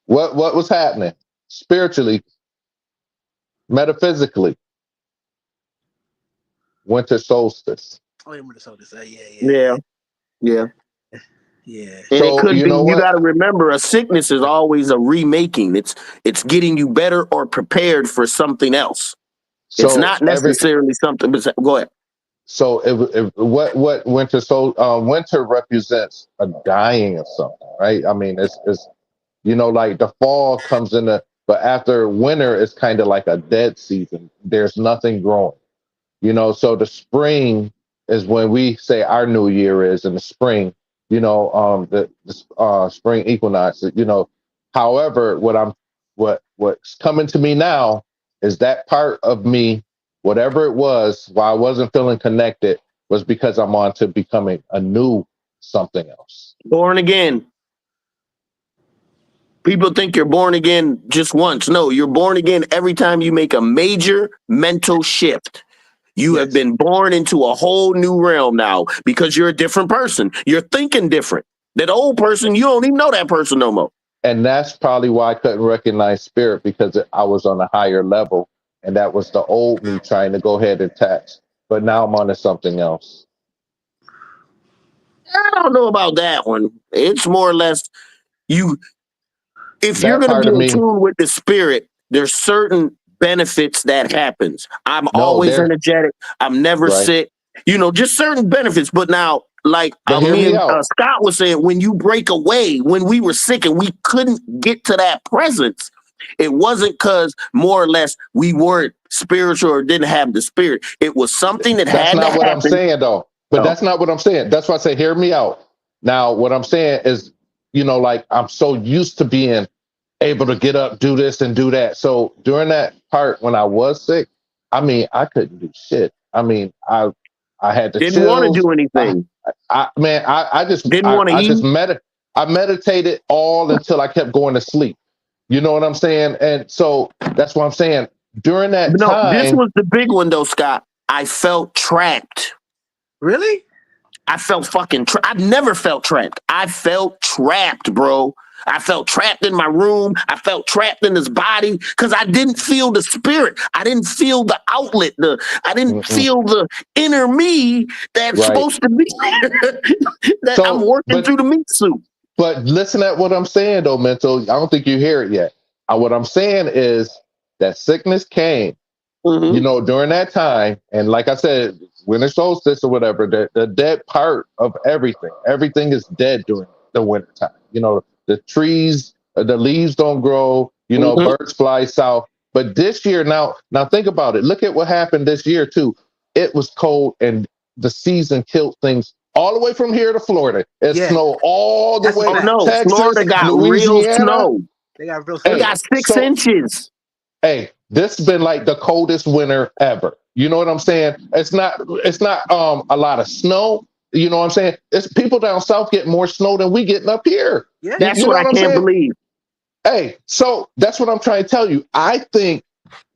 What was happening? Spiritually, metaphysically. Winter solstice. Oh, yeah, winter solstice. Yeah. And so, it could be, you got to remember, a sickness is always a remaking. It's getting you better or prepared for something else. So it's not necessarily something. But go ahead. So what winter represents a dying of something, right? I mean, it's you know, like the fall comes in but after winter, it's kind of like a dead season. There's nothing growing, you know. So the spring is when we say our new year is in the spring, you know, the spring equinox, you know. However, what's coming to me now is that part of me, whatever it was, why I wasn't feeling connected, was because I'm on to becoming a new something else. Born again. People think you're born again just once. No, you're born again every time you make a major mental shift. You have been born into a whole new realm now because you're a different person. You're thinking different. That old person, you don't even know that person no more. And that's probably why I couldn't recognize spirit, because I was on a higher level. And that was the old me trying to go ahead and attach. But now I'm on to something else. I don't know about that one. It's more or less if you're that going to part be of in me. tune with the spirit, there's certain benefits that happens. I'm No, always there. energetic. I'm never Right. sick. You know, just certain benefits. But now, like But hear me me and out. Scott was saying, when you break away, when we were sick and we couldn't get to that presence, it wasn't because more or less we weren't spiritual or didn't have the spirit. It was something that That's had to not what I'm happen. saying, though. But Oh. that's not what I'm saying. That's why I say, hear me out. Now, what I'm saying is, you know, like I'm so used to being able to get up, do this and do that. So during that part when I was sick, I mean, I couldn't do shit. I mean, I had the Didn't want to chills. do anything. I just Didn't want to eat. I meditated all until I kept going to sleep. You know what I'm saying? And so that's what I'm saying. During that No, this time, was the big one though, Scott. I felt trapped. Really? I felt fucking I've never felt trapped. I felt trapped, bro. I felt trapped in my room. I felt trapped in this body because I didn't feel the spirit. I didn't feel the outlet. I didn't feel the inner me that's Right. supposed to be that So, I'm working through the meat suit. But listen at what I'm saying, though, Mental. I don't think you hear it yet. What I'm saying is that sickness came, you know, during that time. And like I said, winter solstice or whatever, the dead part of everything is dead during the winter time. You know, the trees, the leaves don't grow, you know, birds fly south. But this year, now think about it. Look at what happened this year, too. It was cold and the season killed things all the way from here to Florida. It snowed all the way Oh to no, Texas, Florida got real Louisiana. snow. They got real They snow. got 6 inches. Hey, this has been like the coldest winter ever. You know what I'm saying? It's not a lot of snow. You know what I'm saying? It's people down south get more snow than we getting up here. Yeah. That's you what know I I'm can't saying? believe. Hey, so that's what I'm trying to tell you. I think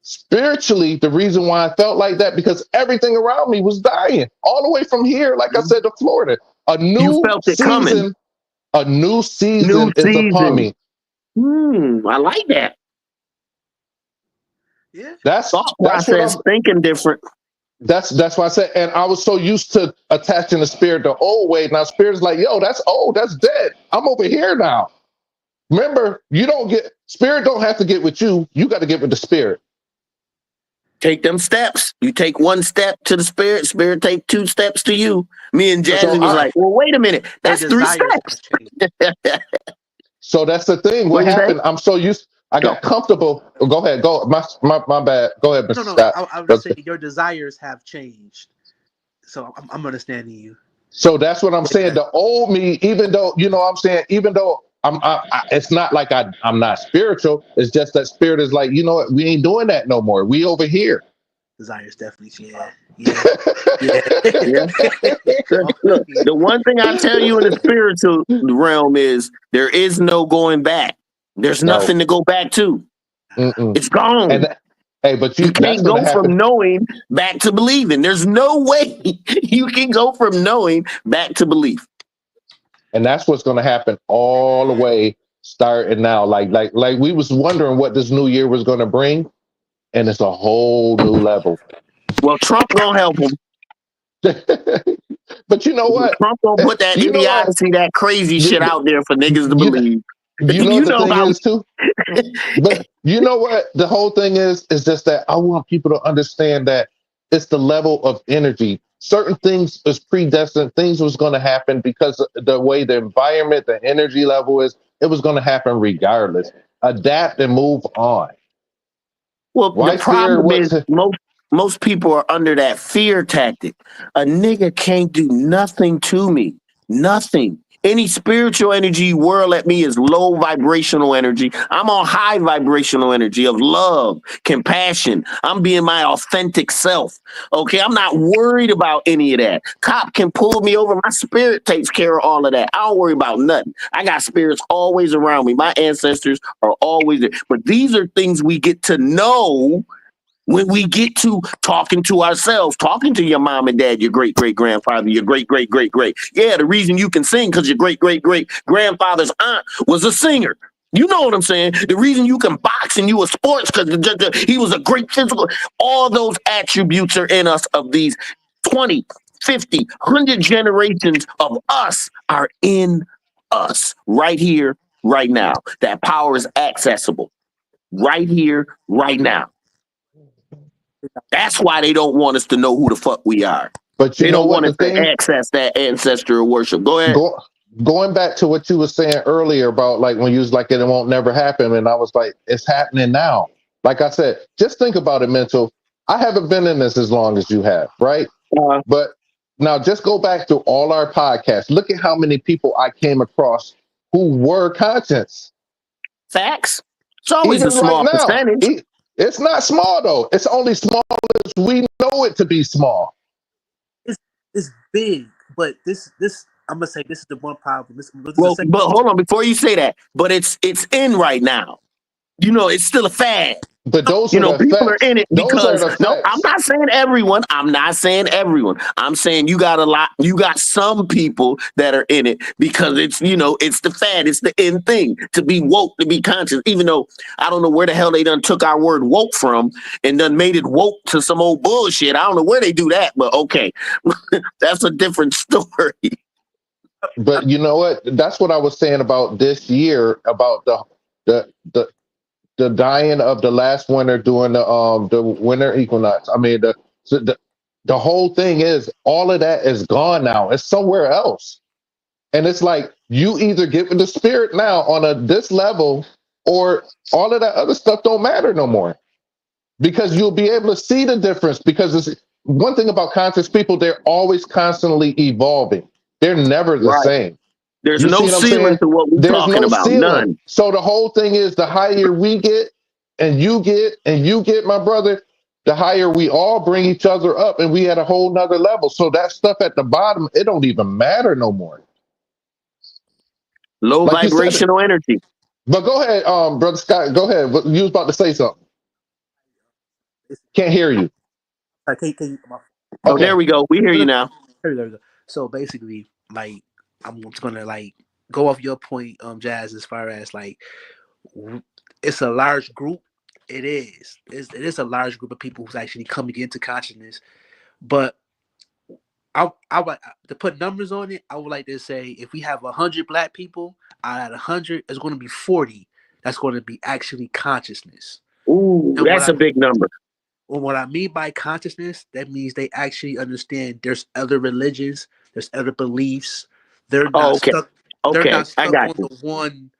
spiritually, the reason why I felt like that because everything around me was dying, all the way from here, like I said, to Florida. A You new felt it coming. season, a new season is upon me. I like that. Yeah. That's Thought what process, I'm thinking different. That's why I said, and I was so used to attaching the spirit the old way. Now spirit's like, yo, that's old, that's dead. I'm over here now. Remember, spirit don't have to get with you. You got to get with the spirit. Take them steps. You take one step to the spirit, spirit take 2 steps to you. Me and Jazzy was like, well, wait a minute. That's 3 steps. So that's the thing. What happened? I'm so used. I got comfortable. Go ahead. Go. My bad. Go ahead, Mr. Scott. I was just saying your desires have changed. So I'm understanding you. So that's what I'm saying. The old me, even though, you know what I'm saying, even though it's not like I'm not spiritual. It's just that spirit is like, you know what, we ain't doing that no more. We over here. Desires definitely, yeah. Look, the one thing I tell you in the spiritual realm is there is no going back. There's nothing to go back to. It's gone. Hey, but you can't go from knowing back to believing. There's no way you can go from knowing back to belief. And that's what's going to happen all the way starting now. Like we was wondering what this new year was going to bring, and it's a whole new level. Well, Trump gonna help him. But you know what? Trump gonna put that idiocy, that crazy shit out there for niggas to believe. You know the thing is too. But you know what? The whole thing is just that I want people to understand that it's the level of energy. Certain things is predestined. Things was going to happen because of the way the environment, the energy level is. It was going to happen regardless. Adapt and move on. Well, the problem is most people are under that fear tactic. A nigga can't do nothing to me. Nothing. Any spiritual energy you whirl at me is low vibrational energy. I'm on high vibrational energy of love, compassion. I'm being my authentic self. Okay, I'm not worried about any of that. Cop can pull me over. My spirit takes care of all of that. I don't worry about nothing. I got spirits always around me. My ancestors are always there. But these are things we get to know when we get to talking to ourselves, talking to your mom and dad, your great-great-grandfather, your great-great-great-great. Yeah, the reason you can sing because your great-great-great-grandfather's aunt was a singer. You know what I'm saying? The reason you can box and you a sports because he was a great physical. All those attributes are in us of these 20, 50, 100 generations of us are in us right here right now. That power is accessible right here, right now. That's why they don't want us to know who the fuck we are. But you They know don't what want the us to thing? access that ancestral worship. Go ahead. Going back to what you were saying earlier about like when you was like it won't never happen, and I was like, it's happening now. Like I said, just think about it, Mental. I haven't been in this as long as you have, right? But now just go back to all our podcasts. Look at how many people I came across who were conscious. Facts. It's always Even a small right now, percentage. it's not small though. It's only small as we know it to be small. It's big, but this I'm gonna say this is the one problem. Well, but hold on before you say that. But it's in right now. You know, it's still a fad. But those You are know, the people are effects. in it Those are because the no, I'm effects. not saying everyone. I'm not saying everyone. I'm saying you got a lot. You got some people that are in it because it's, you know, it's the fad. It's the in thing to be woke, to be conscious. Even though I don't know where the hell they done took our word woke from and done made it woke to some old bullshit. I don't know where they do that, but okay, that's a different story. But you know what? That's what I was saying about this year about the dying of the last winter during the winter equinox. I mean the whole thing is all of that is gone now. It's somewhere else. And it's like you either get with the spirit now on this level, or all of that other stuff don't matter no more. Because you'll be able to see the difference. Because it's one thing about conscious people, they're always constantly evolving. They're never the Right. same. There's You see no what I'm ceiling saying? to what we're There's talking no about. ceiling. None. So the whole thing is the higher we get, and you get, my brother, the higher we all bring each other up, and we at a whole nother level. So that stuff at the bottom, it don't even matter no more. Low Like you said it. vibrational energy. But go ahead, brother Scott. Go ahead. You was about to say something. Can't hear you. Oh, there we go. We hear you now. There we go. So basically, like, I'm just gonna like go off your point, Jazz, as far as like it's a large group. It is a large group of people who's actually coming into consciousness. But I would to put numbers on it. I would like to say if we have 100 black people, out of 100, it's going to be 40 that's going to be actually consciousness. Ooh, that's a big number. What I mean by consciousness, that means they actually understand there's other religions, there's other beliefs. They're not stuck. They're not stuck on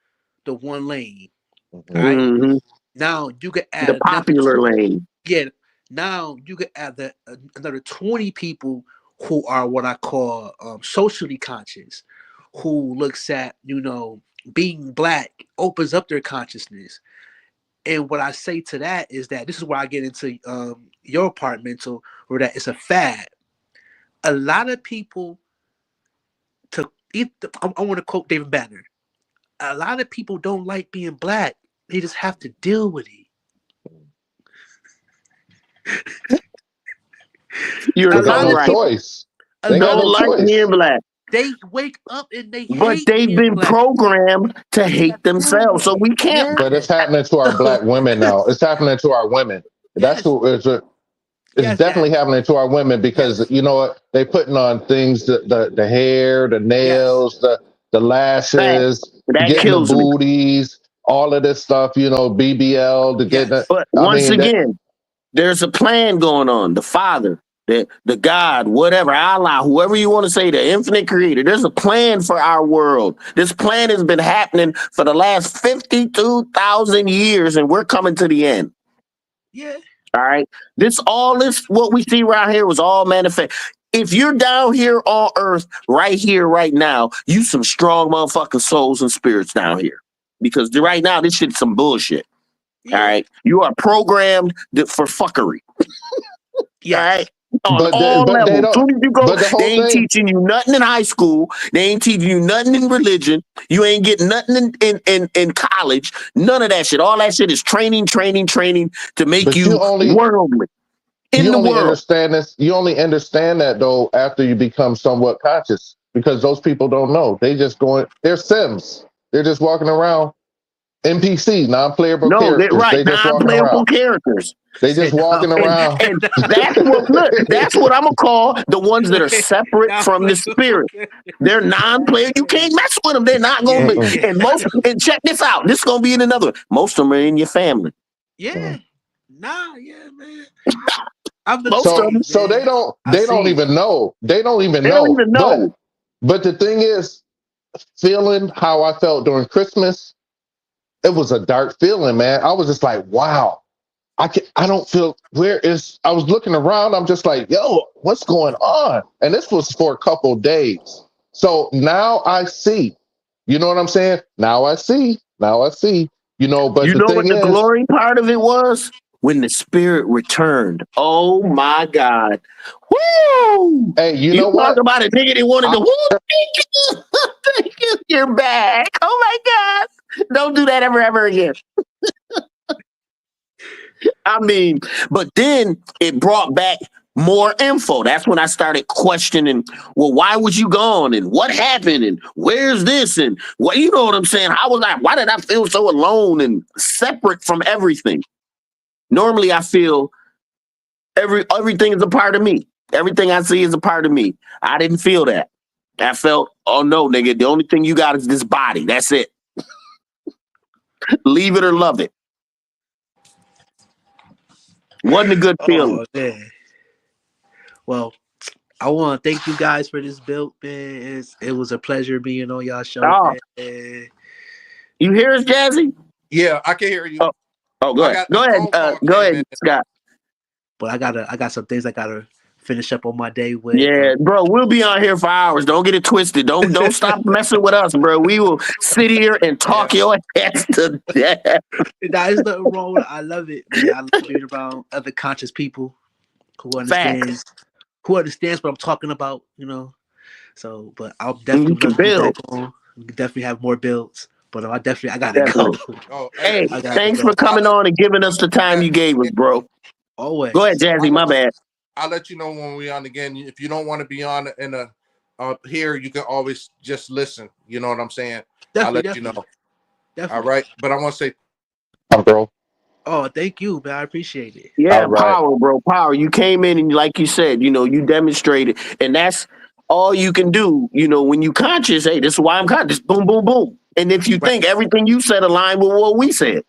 the one lane. Right? Mm-hmm. Now you could add the popular lane. Yeah. Now you could add another 20 people who are what I call socially conscious, who looks at, you know, being black opens up their consciousness. And what I say to that is that this is where I get into your part, Mental, where that it's a fad. A lot of people I want to quote David Banner. A lot of people don't like being black. They just have to deal with it. You're right. Choice. They don't like being black. They wake up and they but they've been programmed to hate themselves, so we can't. Yeah. But it's happening to our black women now. It's happening to our women. That's who it's definitely happening to our women because you know what they putting on things the hair, the nails, the lashes, getting the booties, all of this stuff. You know, BBL to get that. But once again, there's a plan going on. The Father. The God, whatever, Allah, whoever you want to say, the infinite creator, there's a plan for our world. This plan has been happening for the last 52,000 years, and we're coming to the end. Yeah. All right. All this, what we see right here was all manifest. If you're down here on earth, right here, right now, you some strong motherfucking souls and spirits down here. Because right now, this shit's some bullshit. Yeah. All right. You are programmed for fuckery. Yeah. All right. On all levels. As soon as you go, they ain't teaching you nothing in high school. They ain't teaching you nothing in religion. You ain't getting nothing in college. None of that shit. All that shit is training to make you worldly. You only understand this. You only understand that though after you become somewhat conscious, because those people don't know. They just going. They're Sims. They're just walking around. NPC, non-playable No, they're characters. right. They just walking Non-playable around. characters. They just walking around. And that's what look, that's what I'm gonna call the ones that are separate from the spirit. They're non-player. You can't mess with them. They're not gonna be. Mm-mm. And most and check this out. This is gonna be in another one. Most of them are in your family. Yeah. Nah, yeah, man. I've been Most So of them- so they don't even know. They don't even They know. don't even know. But the thing is, feeling how I felt during Christmas, it was a dark feeling, man. I was just like, wow. I don't feel I was looking around, I'm just like, yo, what's going on? And this was for a couple days. So now I see. You know what I'm saying? Now I see. You know, but You the know thing what the is, glory part of it was? When the spirit returned. Oh my God. Woo! hey, you You know talk what? about a nigga that wanted to woo, thank you. Thank you. You're back. Oh my God. Don't do that ever again. I mean, but then it brought back more info. That's when I started questioning, well, why was you gone? And what happened? And where's this? And what, you know what I'm saying? Why did I feel so alone and separate from everything? Normally I feel everything is a part of me. Everything I see is a part of me. I didn't feel that. I felt, oh no, nigga, the only thing you got is this body. That's it. Leave it or love it. Wasn't a good feeling. Oh man. Well, I want to thank you guys for this build, man. It was a pleasure being on y'all show, Oh. man. You hear us, Jazzy? Yeah, I can hear you. Oh, go I ahead. got Go a ahead. phone call Go came ahead, in. Scott. But I got some things I gotta finish up on my day with. Yeah, bro, we'll be on here for hours. Don't get it twisted. Don't stop messing with us, bro. We will sit here and talk your ass to death. That is nothing wrong with it. I love it, man. I love being around other conscious people who understands what I'm talking about, you know. So, but I'll definitely You can love to be build. back on. We can definitely have more builds. But I gotta Definitely. go. Oh, Hey, I gotta thanks go. for coming on and giving us the time you gave us, bro. Always. Go ahead, Jazzy. My bad. I'll let you know when we're on again. If you don't want to be on in a here, you can always just listen. You know what I'm saying? I'll let you know. Definitely. All right. But I want to say, bro. Oh, thank you, man. I appreciate it. Yeah, All right. power, bro. Power. You came in and like you said, you demonstrated. And that's all you can do. When you conscious, hey, this is why I'm conscious. Boom, boom, boom. And if you think everything you said aligned with what we said,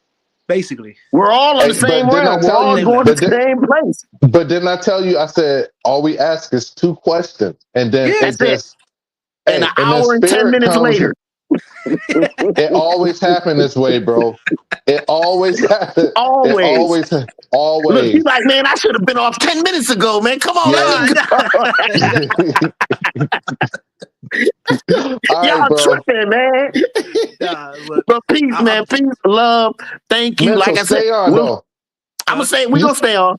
Basically. we're all in the Hey, same but didn't I realm. We're tell all you- going to the same place. But didn't I tell you? I said all we ask is 2 questions, and then Yeah, it just And an then hour and 10 spirit minutes comes- later. It always happened this way, bro. It always happened. Always. Look, Always. he's like, man, I should have been off 10 minutes ago, man. Come on, Yeah. let's go. All right, Y'all bro. tripping, man. But peace, man. Peace, love. Thank you. Mental, Like I said, stay on though. I'm gonna say we're gonna stay on.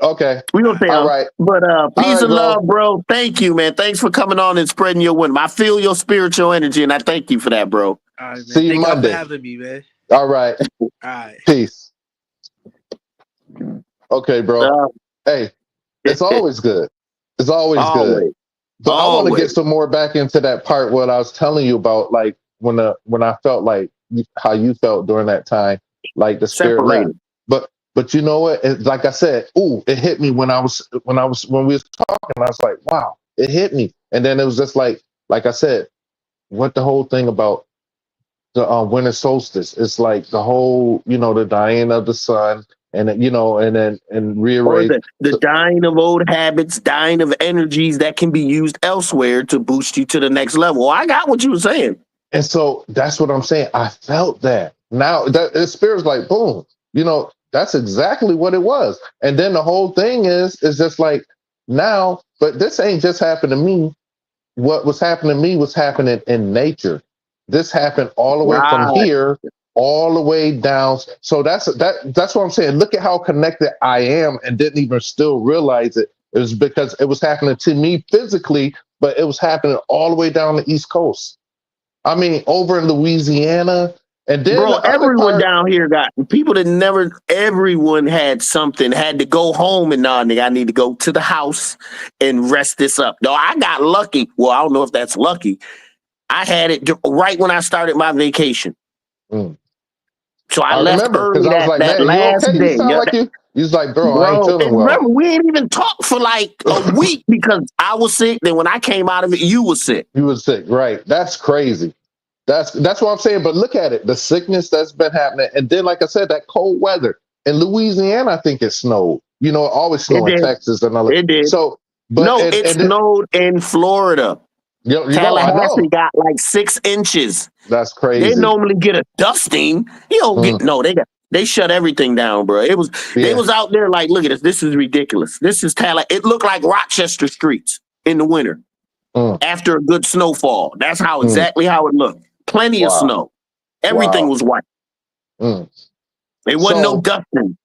Okay. We're gonna stay All on. right. But peace right, and bro. love, bro. Thank you, man. Thanks for coming on and spreading your wisdom. I feel your spiritual energy, and I thank you for that, bro. All right, man. See you Thank y'all Monday. for having me, man. All right. All right. Peace. Okay, bro. Hey, it's always good. It's always good. Always. So I want to Always. get some more back into that part what I was telling you about, like when I felt like how you felt during that time, like the spirit left. Separated. But you know what? Like I said, it hit me when we was talking. I was like, wow, it hit me. And then it was just like I said, what the whole thing about the winter solstice? It's like the whole, the dying of the sun, and and rearrange. Or the dying of old habits, dying of energies that can be used elsewhere to boost you to the next level. I got what you were saying. And so that's what I'm saying. I felt that. Now that the spirit's like, boom, that's exactly what it was. And then the whole thing is just like now, but this ain't just happened to me. What was happening to me was happening in nature. This happened all the way from here, all the way down. So that's what I'm saying. Look at how connected I am and didn't even still realize it. It was because it was happening to me physically, but it was happening all the way down the East Coast. I mean, over in Louisiana. And then bro, everyone down here got people that everyone had something, had to go home and nigga, I need to go to the house and rest this up. No, I got lucky. Well, I don't know if that's lucky. I had it right when I started my vacation. So I left remember because early I was like, that man, you last okay? You day. sound Yeah, like you. He's like, bro, I ain't bro, feeling and well. remember, we ain't even talked for like a week because I was sick. Then when I came out of it, you was sick. You was sick, right? That's crazy. That's what I'm saying. But look at it, the sickness that's been happening, and then, like I said, that cold weather in Louisiana. I think it snowed. You know, it always It snow in did. Texas and all that. It did. So, but No, it snowed in Florida. you know, I Tallahassee know got like 6 inches. that's They crazy. normally get a dusting. You don't get no. They shut everything down, bro. They Yeah. was out there like, look at this. This is ridiculous. This is It looked like Rochester streets in the winter after a good snowfall. That's how exactly how it looked. Plenty of snow. Everything was white. It wasn't no dusting.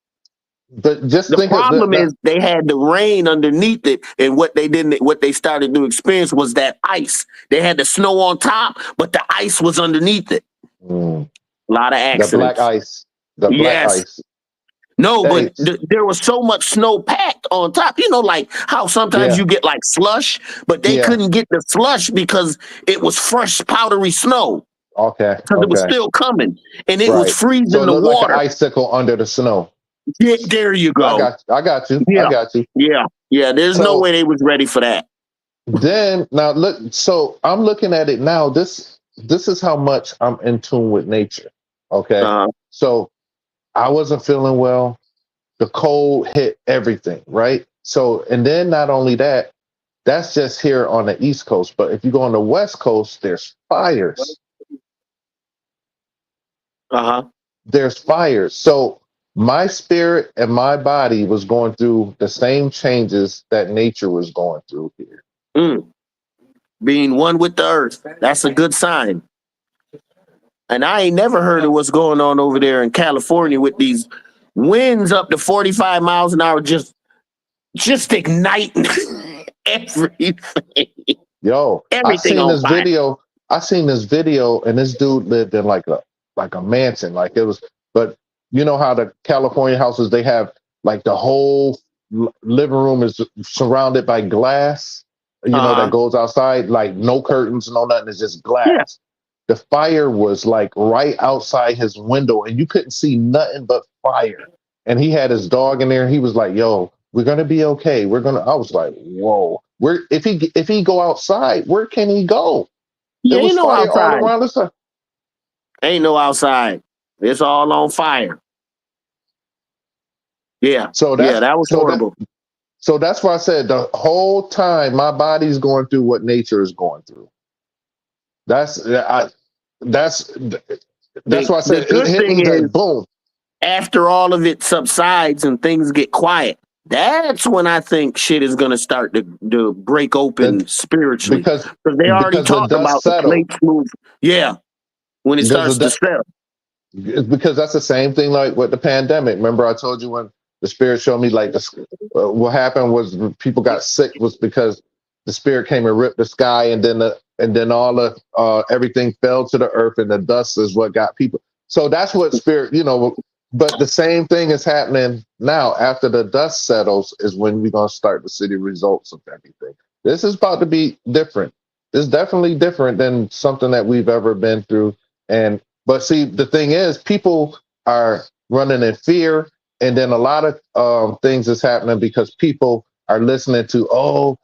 But just The think problem of is they had the rain underneath it, and what they started to experience was that ice. They had the snow on top, but the ice was underneath it. A lot of accidents. The black ice. The black ice. No, but there was so much snow packed on top. You know, like how sometimes you get like slush, but they couldn't get the slush because it was fresh, powdery snow. Okay. Because it was still coming, and it was freezing so it the looked water. like an icicle under the snow. Yeah, there you go. I got you. Yeah. I got you. Yeah. There's no way they was ready for that. Then now look. So I'm looking at it now. This is how much I'm in tune with nature. Okay. So I wasn't feeling well. The cold hit everything, right? So, and then not only that, that's just here on the East Coast. But if you go on the West Coast, there's fires. There's fires. So my spirit and my body was going through the same changes that nature was going through here. Being one with the earth. That's a good sign. And I ain't never heard of what's going on over there in California with these winds up to 45 miles an hour just igniting everything. Yo, everything I seen this video and this dude lived in like a mansion. Like it was, but you know how the California houses, they have like the whole living room is surrounded by glass, you know, that goes outside, like no curtains, no nothing, it's just glass. Yeah. The fire was like right outside his window and you couldn't see nothing but fire. And he had his dog in there. He was like, yo, we're going to be okay. I was like, whoa, if he go outside, where can he go? Yeah, there was fire outside. all around the sun. Ain't no outside. It's all on fire. Yeah. So that was horrible. So that's why I said the whole time my body's going through what nature is going through. That's why I said the good it hit thing me is, like boom. After all of it subsides and things get quiet, that's when I think shit is gonna start to break open spiritually. Because they already talked about the plates move. Yeah. When it starts to settle. Because that's the same thing like with the pandemic. Remember I told you when the spirit showed me like what happened was people got sick was because the spirit came and ripped the sky and then all the everything fell to the earth and the dust is what got people. So that's what spirit, you know, but the same thing is happening now. After the dust settles is when we're going to start to see the results of everything. This is about to be different. It's definitely different than something that we've ever been through. But see, the thing is, people are running in fear. And then a lot of things is happening because people are listening to,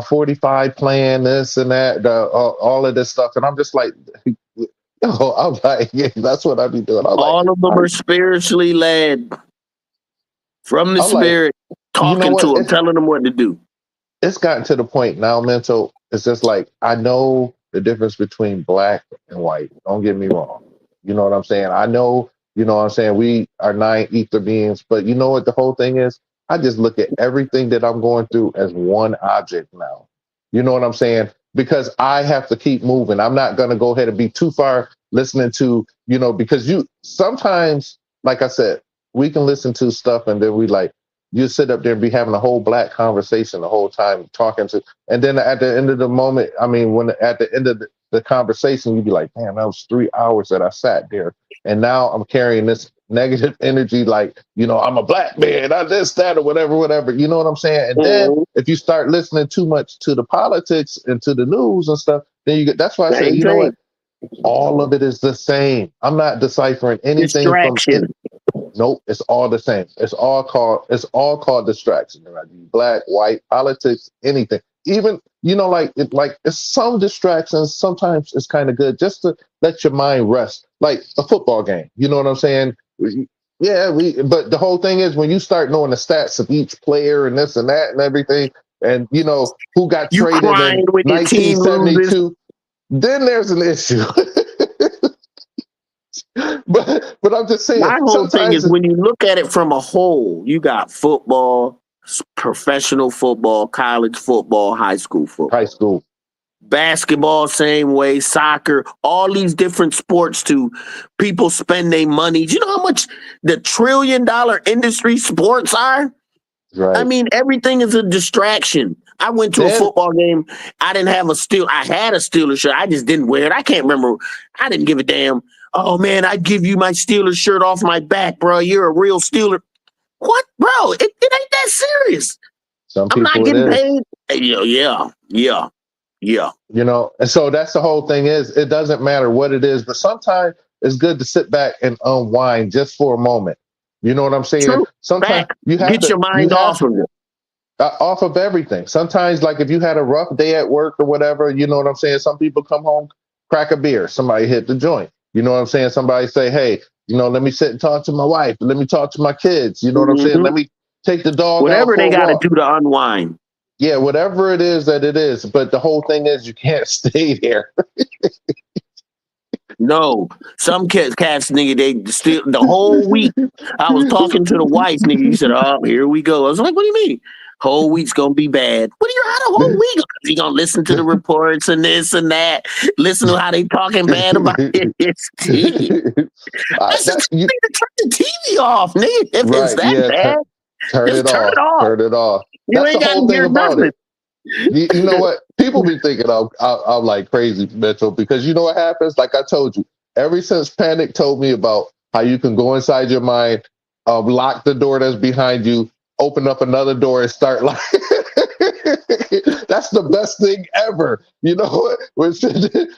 45 plan, this and that, all of this stuff. And I'm just like, I'm like, yeah, that's what I be doing. All of them are spiritually led from the spirit, talking to them, telling them what to do. It's gotten to the point now, mental. It's just like, I know the difference between black and white. Don't get me wrong. You know what I'm saying? I know, you know what I'm saying? We are 9 ether beings, but you know what the whole thing is? I just look at everything that I'm going through as one object now. You know what I'm saying? Because I have to keep moving. I'm not going to go ahead and be too far listening to, you know, because sometimes, like I said, we can listen to stuff and then you sit up there and be having a whole black conversation the whole time talking to, and then at the end of the moment, I mean, at the end of the conversation, you'd be like, damn, that was 3 hours that I sat there. And now I'm carrying this negative energy, like, you know, I'm a black man, I this, that, or whatever. You know what I'm saying? And then if you start listening too much to the politics and to the news and stuff, then that's why I say, you know what? All of it is the same. I'm not deciphering anything from it. Nope, it's all the same. It's all called distraction. Black, white, politics, anything. Even like it's some distractions. Sometimes it's kind of good just to let your mind rest, like a football game. You know what I'm saying? Yeah, but the whole thing is when you start knowing the stats of each player and this and that and everything, and who got traded in 1972, then there's an issue. But I'm just saying. My whole thing is when you look at it from a whole, you got football, professional football, college football, high school football. Basketball, same way, soccer, all these different sports too. People spend their money. Do you know how much the $1 trillion industry sports are? Right. I mean, everything is a distraction. I went to a football game. I didn't have I had a Steelers shirt. I just didn't wear it. I can't remember. I didn't give a damn. Oh man, I'd give you my Steelers shirt off my back, bro. You're a real Steeler. What, bro? It ain't that serious. I'm not getting paid. Yeah. And so that's the whole thing is it doesn't matter what it is, but sometimes it's good to sit back and unwind just for a moment. You know what I'm saying? True. Sometimes you have get your mind off of it. Off of everything. Sometimes, like if you had a rough day at work or whatever, you know what I'm saying? Some people come home, crack a beer, somebody hit the joint. You know what I'm saying? Somebody say, hey, let me sit and talk to my wife. Let me talk to my kids. You know what I'm saying? Let me take the dog whatever out they got to do to walk. Unwind. Yeah, whatever it is that it is. But the whole thing is you can't stay there. No, some cats, nigga, they still the whole week. I was talking to the wife, nigga. He said, "Oh, here we go." I was like, "What do you mean? Whole week's gonna be bad? What do you had a whole week? You gonna listen to the reports and this and that? Listen to how they talking bad about his team? That's just turn the TV off, nigga. If it's that bad, turn it off. Turn it off. You That's ain't the whole thing about nothing. it. You know what? People be thinking I'm like crazy, Mitchell, because you know what happens? Like I told you, ever since Panic told me about how you can go inside your mind, lock the door that's behind you, open up another door and start like that's the best thing ever. You know what?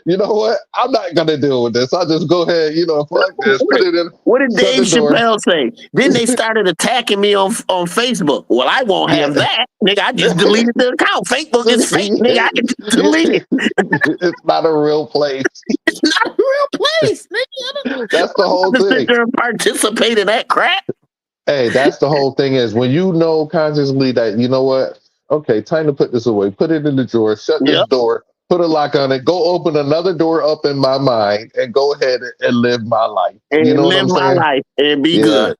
You know what? I'm not gonna deal with this. I'll just go ahead, fuck this. Put it in. What did Dave Chappelle say? Then they started attacking me on Facebook. Well, I won't have that. Nigga, I just deleted the account. Facebook is fake, nigga. I can just delete it. It's not a real place. It's not a real place, nigga. That's the whole thing. Sit there and participate in that crap. Hey, that's the whole thing is when you know consciously that, you know what? Okay, time to put this away. Put it in the drawer. Shut this door. Put a lock on it. Go open another door up in my mind and go ahead and live my life. And you know live my life and be good.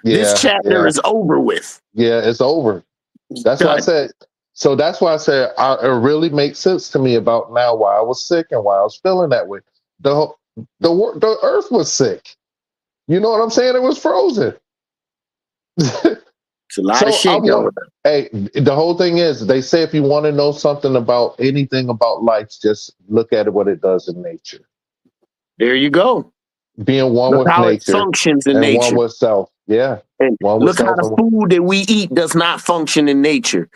Yeah, this chapter is over with. Yeah, it's over. That's why I said. So that's why I said it really makes sense to me about now why I was sick and why I was feeling that way. The earth was sick. You know what I'm saying? It was frozen. It's a lot of shit going on. Hey, the whole thing is they say if you want to know something about anything about life, just look at it what it does in nature. There you go. Being one with how nature. It functions in and nature. One with self. Yeah. And look how the food that we eat does not function in nature.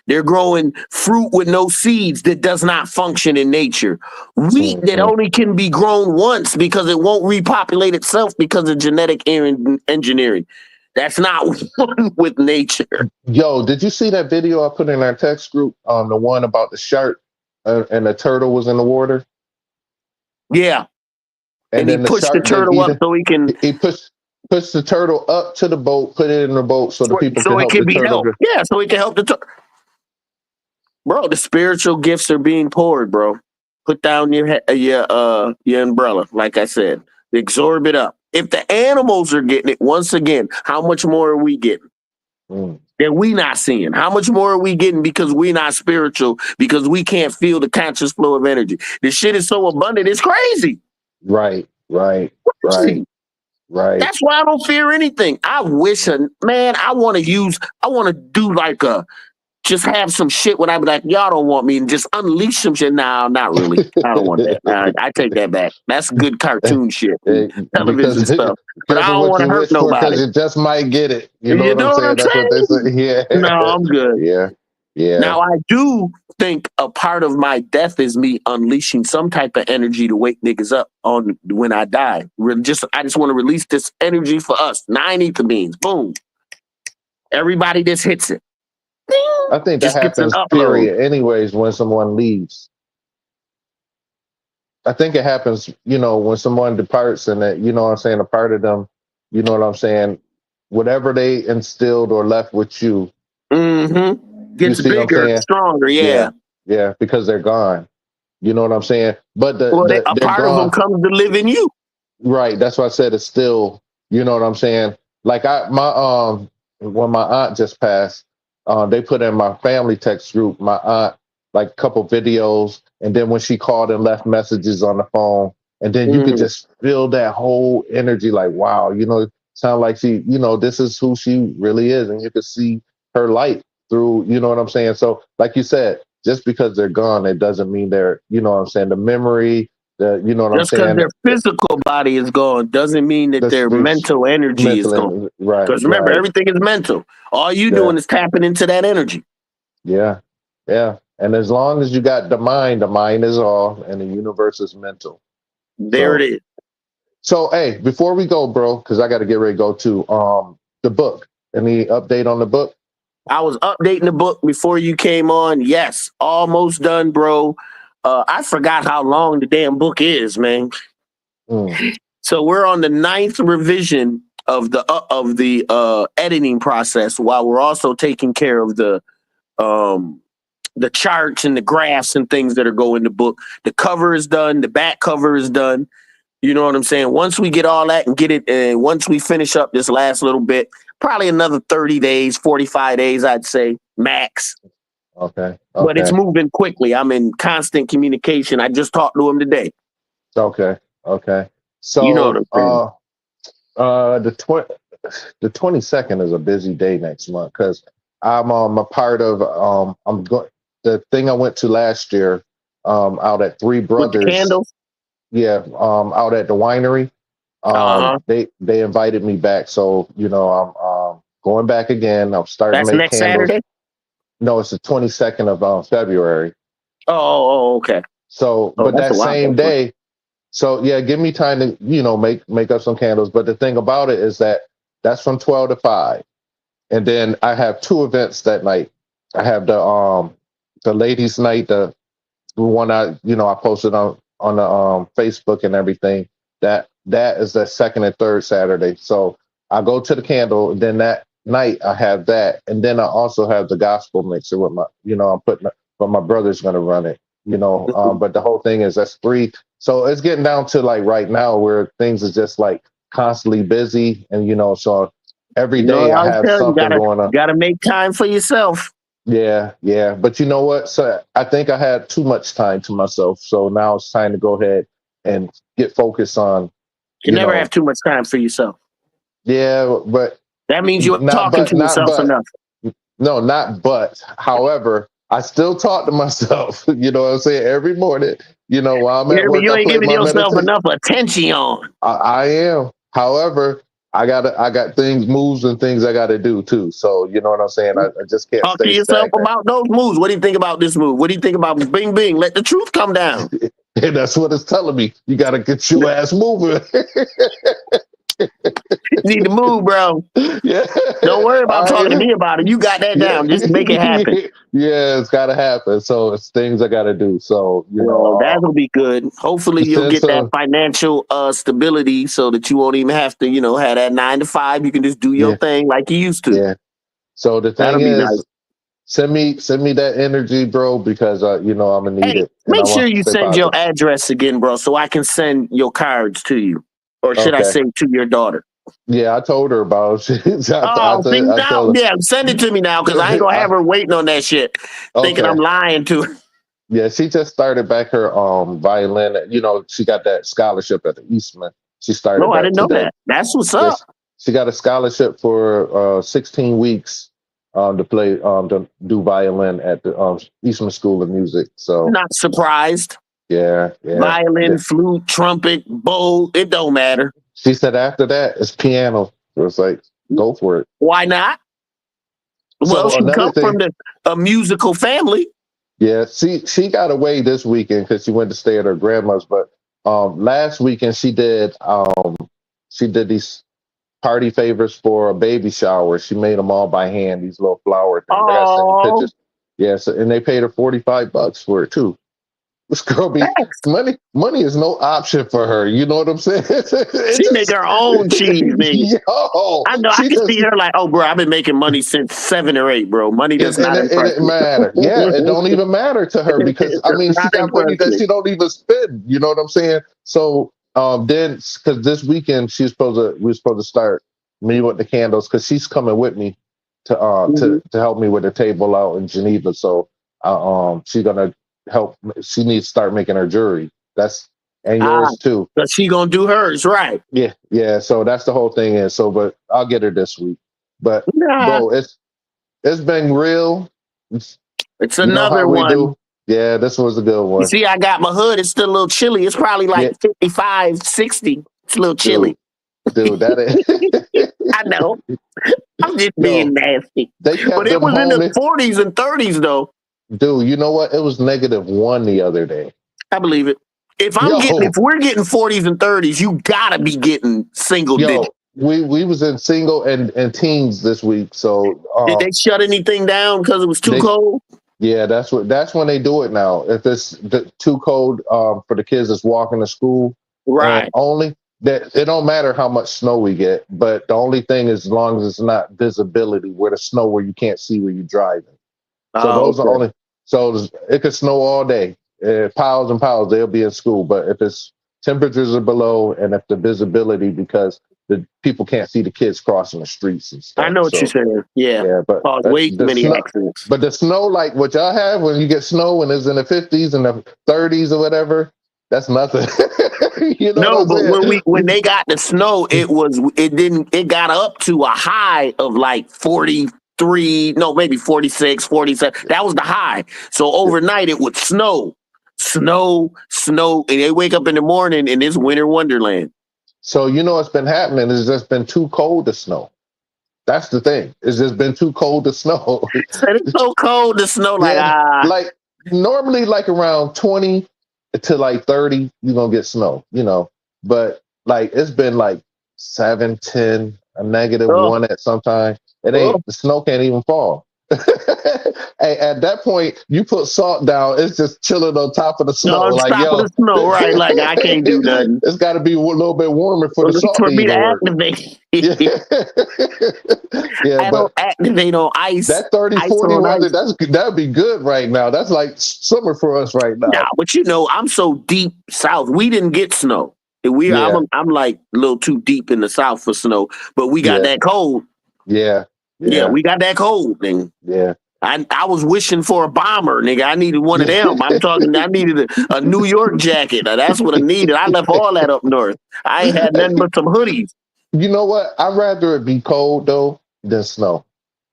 They're growing fruit with no seeds that does not function in nature. Wheat that only can be grown once because it won't repopulate itself because of genetic engineering. That's not one with nature. Yo, did you see that video I put in our text group? The one about the shark and the turtle was in the water? Yeah. And he pushed the turtle up so he can... He pushed the turtle up to the boat, put it in the boat so the people can help the turtle. Yeah, so he can help the turtle. Bro, the spiritual gifts are being poured, bro. Put down your umbrella, like I said. Absorb it up. If the animals are getting it, once again, how much more are we getting? That we not seeing? How much more are we getting because we not spiritual, because we can't feel the conscious flow of energy? This shit is so abundant, it's crazy. Right. That's why I don't fear anything. I wish, I want to do like just have some shit when I be like, y'all don't want me, and just unleash some shit. No, not really. I don't want that. I take that back. That's good cartoon shit. Television stuff. But I don't want to hurt nobody. Because you just might get it. You know what I'm saying? Yeah. No, I'm good. Yeah. Yeah. Now, I do think a part of my death is me unleashing some type of energy to wake niggas up on when I die. I just want to release this energy for us. 9 ether beams. Boom. Everybody just hits it. I think that Just gets an happens, upload. period, anyways, when someone leaves. I think it happens, when someone departs and that, what I'm saying, a part of them, you know what I'm saying, whatever they instilled or left with you. Mm-hmm. Gets see bigger, stronger, yeah. Yeah, because they're gone. You know what I'm saying? But a they're part gone. of them comes to live in you. Right. That's why I said it's still, you know what I'm saying? Like when my aunt just passed, they put in my family text group, my aunt, like a couple videos, and then when she called and left messages on the phone, and then you could just feel that whole energy, like, wow, sound like she, this is who she really is, and you could see her light through, you know what I'm saying? So, like you said, just because they're gone, it doesn't mean they're, you know what I'm saying, the memory, you know what just I'm saying? Just because their physical body is gone doesn't mean that their mental energy is gone. Right. Because remember, everything is mental. All you doing is tapping into that energy. Yeah. Yeah. And as long as you got the mind is all, and the universe is mental. There it is. So, hey, before we go, bro, because I got to get ready to go to the book. Any update on the book? I was updating the book before you came on. Yes, almost done, bro. I forgot how long the damn book is, man. So we're on the 9th revision of the editing process, while we're also taking care of the charts and the graphs and things that are going in the book. The cover is done. The back cover is done. You know what I'm saying? Once we get all that and get it, and once we finish up this last little bit, probably another 30 days, 45 days, I'd say, max. Okay. But it's moving quickly. I'm in constant communication. I just talked to him today. Okay. So, you know what I'm saying? The 22nd is a busy day next month because I'm a part of the thing I went to last year out at Three Brothers. With the candles? Yeah, out at the winery. They invited me back, so I'm going back again. I'm starting That's to make next candles. Saturday? No, it's the 22nd of February. Oh, okay. So, but that same day, so yeah, give me time to make up some candles. But the thing about it is that's from 12 to 5, and then I have 2 events that night. I have the ladies' night, the one I posted on the Facebook and everything. That is the 2nd and 3rd Saturday. So I go to the candle, and then that night I have that, and then I also have the gospel mixer with my, I'm putting, but my brother's going to run it, but the whole thing is that's 3. So it's getting down to like right now where things is just like constantly busy, and so every day I have something going on. You gotta make time for yourself. Yeah. But you know what? So I think I had too much time to myself. So now it's time to go ahead and get focused on. You never have too much time for yourself. Yeah, but that means you're talking to yourself enough. No, not but. However, I still talk to myself. You know what I'm saying? Every morning. While I'm at work, you ain't giving yourself meditation. enough attention. I am. However, I got moves and things I got to do too. So you know what I'm saying? I just can't talk to yourself about those moves. What do you think about this move? What do you think about bing bing? Let the truth come down. And that's what it's telling me. You got to get your ass moving. You need to move, bro. Yeah. Don't worry about talking to me about it. You got that down. Just make it happen. Yeah, it's got to happen. So it's things I got to do. So that'll be good. Hopefully you'll get that financial stability so that you won't even have to, have that 9 to 5. You can just do your thing like you used to. Yeah. So the thing is, nice. Send me that energy, bro, because I'm gonna need it. Make sure you send your address again, bro, so I can send your cards to you, or should I say to your daughter? Yeah, I told her about it. Send it to me now, because I ain't gonna have her waiting on that shit, thinking I'm lying to her. Yeah, she just started back her violin. She got that scholarship at the Eastman. She started. No, I didn't know that. That's what's up. She got a scholarship for 16 weeks. To play, to do violin at the Eastman School of Music. So not surprised. Yeah. Violin, flute, trumpet, bow, it don't matter. She said after that it's piano. So it's like, go for it. Why not? Well, So she another comes from thing, a musical family. yeah, she got away this weekend because she went to stay at her grandma's. But last weekend she did these party favors for a baby shower. She made them all by hand. These little flower things. I gotta send you Oh, pictures. Yes, and they paid her $45 for it too. This girl be thanks. money is no option for her. You know what I'm saying? It She make just her own cheese, nigga. yo, I know. I she can just see her like, oh, bro, I've been making money since 7 or 8, bro. Money does not it impress didn't me. matter. Yeah, it don't even matter to her because It I does mean she not got money impress that me. she don't even spend. You know what I'm saying? So then because this weekend we were supposed to start me with the candles because she's coming with me Mhm. to help me with the table out in Geneva. So she's gonna help. She needs to start making her jewelry. That's and Ah, yours too. but she gonna do hers right. Yeah, yeah. So that's the whole thing is but I'll get her this week. But Nah, bro, it's been real. It's, it's you know how another we one. do. Yeah, this was a good You one. see, I got my hood. It's still a little chilly. It's probably Yeah, like 55, 60. It's a little chilly. dude, that is I know. I'm just being yo. nasty. They But kept it them was in home. the 40s and 30s, though. Dude, you know what? It was -1 the other day. I believe it. If Yo, we're getting 40s and 30s, you gotta be getting single digits. we was in single and teens this week. So Did they shut anything down because it was too they cold? yeah, that's when they do it now. If it's too cold for the kids that's walking to school, and Right. only that it don't matter how much snow we get, but the only thing is as long as it's not visibility where the snow where you can't see where you're driving. So Oh, those are okay. only so it could snow all day, piles and piles. They'll be in school, but if it's temperatures are below and if the visibility because the people can't see the kids crossing the streets and I stuff. know what you're So saying. Yeah. yeah, but Caused way too the many snow. accidents. But the snow, like what y'all have when you get snow and it's in the 50s and the 30s or whatever, that's nothing. You know what No, I'm but saying? when they got the snow, it got up to a high of like 43, no, maybe 46, 47. That was the high. So overnight it would snow, snow, and they wake up in the morning and it's winter wonderland. So you know what's been happening is just been too cold to snow. That's the thing. It's just been too cold to snow. Said it's so cold, the snow like Yeah, like normally like around 20 to like 30, you're gonna get snow, you know. But like it's been like 7, 10, a oh, -1 at some time. It oh. ain't the snow can't even fall. Hey, at that point, you put salt down, it's just chilling on top of the No, snow. on Like, top of yo, the snow, right? Like I can't do nothing. it's gotta be a little bit warmer for the salt For to me to even work. activate. Yeah. Yeah, I don't but activate on ice. that 30, Ice 40 on weather, ice. that'd be good right now. That's like summer for us right Nah, now. but you know, I'm so deep south. We didn't get snow. Yeah, I'm like a little too deep in the south for snow, but we got yeah, that cold. yeah, Yeah, yeah, we got that cold thing. yeah. I was wishing for a bomber, nigga. I needed one of them. I'm talking. I needed a New York jacket. Now, that's what I needed. I left all that up north. I ain't had nothing but some hoodies. You know what? I'd rather it be cold though than snow.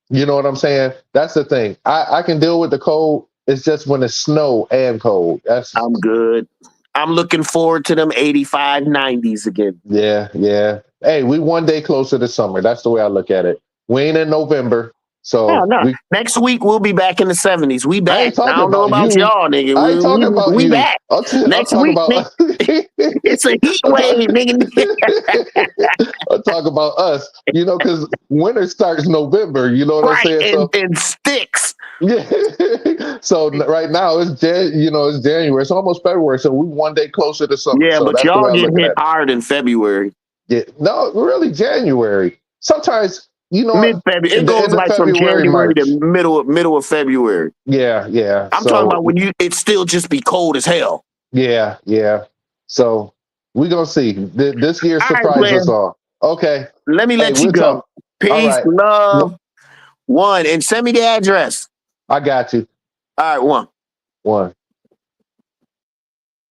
You know what I'm saying? That's the thing. I can deal with the cold. It's just when it's snow and cold. That's I'm good. I'm looking forward to them 85, 90s again. yeah, yeah. Hey, we one day closer to summer. That's the way I look at it. We ain't in November, No, so no. we. Next week we'll be back in the 70s. We I back. ain't I talking don't know about about you. y'all, nigga. I ain't talking about We you. back. I'm Next talking week, about. nigga. It's a heat I'm talking, wave, nigga. I'm talking about us. You know, because winter starts November. You know what I'm Right. saying? So And sticks. yeah. So right now it's it's January. It's almost February. So we one day closer to summer. Yeah, So but that's the y'all way I'm get looking hit at it. hard in February. Yeah. No, really January. Sometimes you know Mid what? February. It The goes end of like from February, January to March. middle of February. Yeah, yeah. I'm talking So about when it still just be cold as hell. yeah, yeah. So we gonna see. This year All right, surprise player. us all. Okay. Let me Hey, let you we'll go. talk. All Peace, right. love. One. And send me the address. I got you. All right, one. One.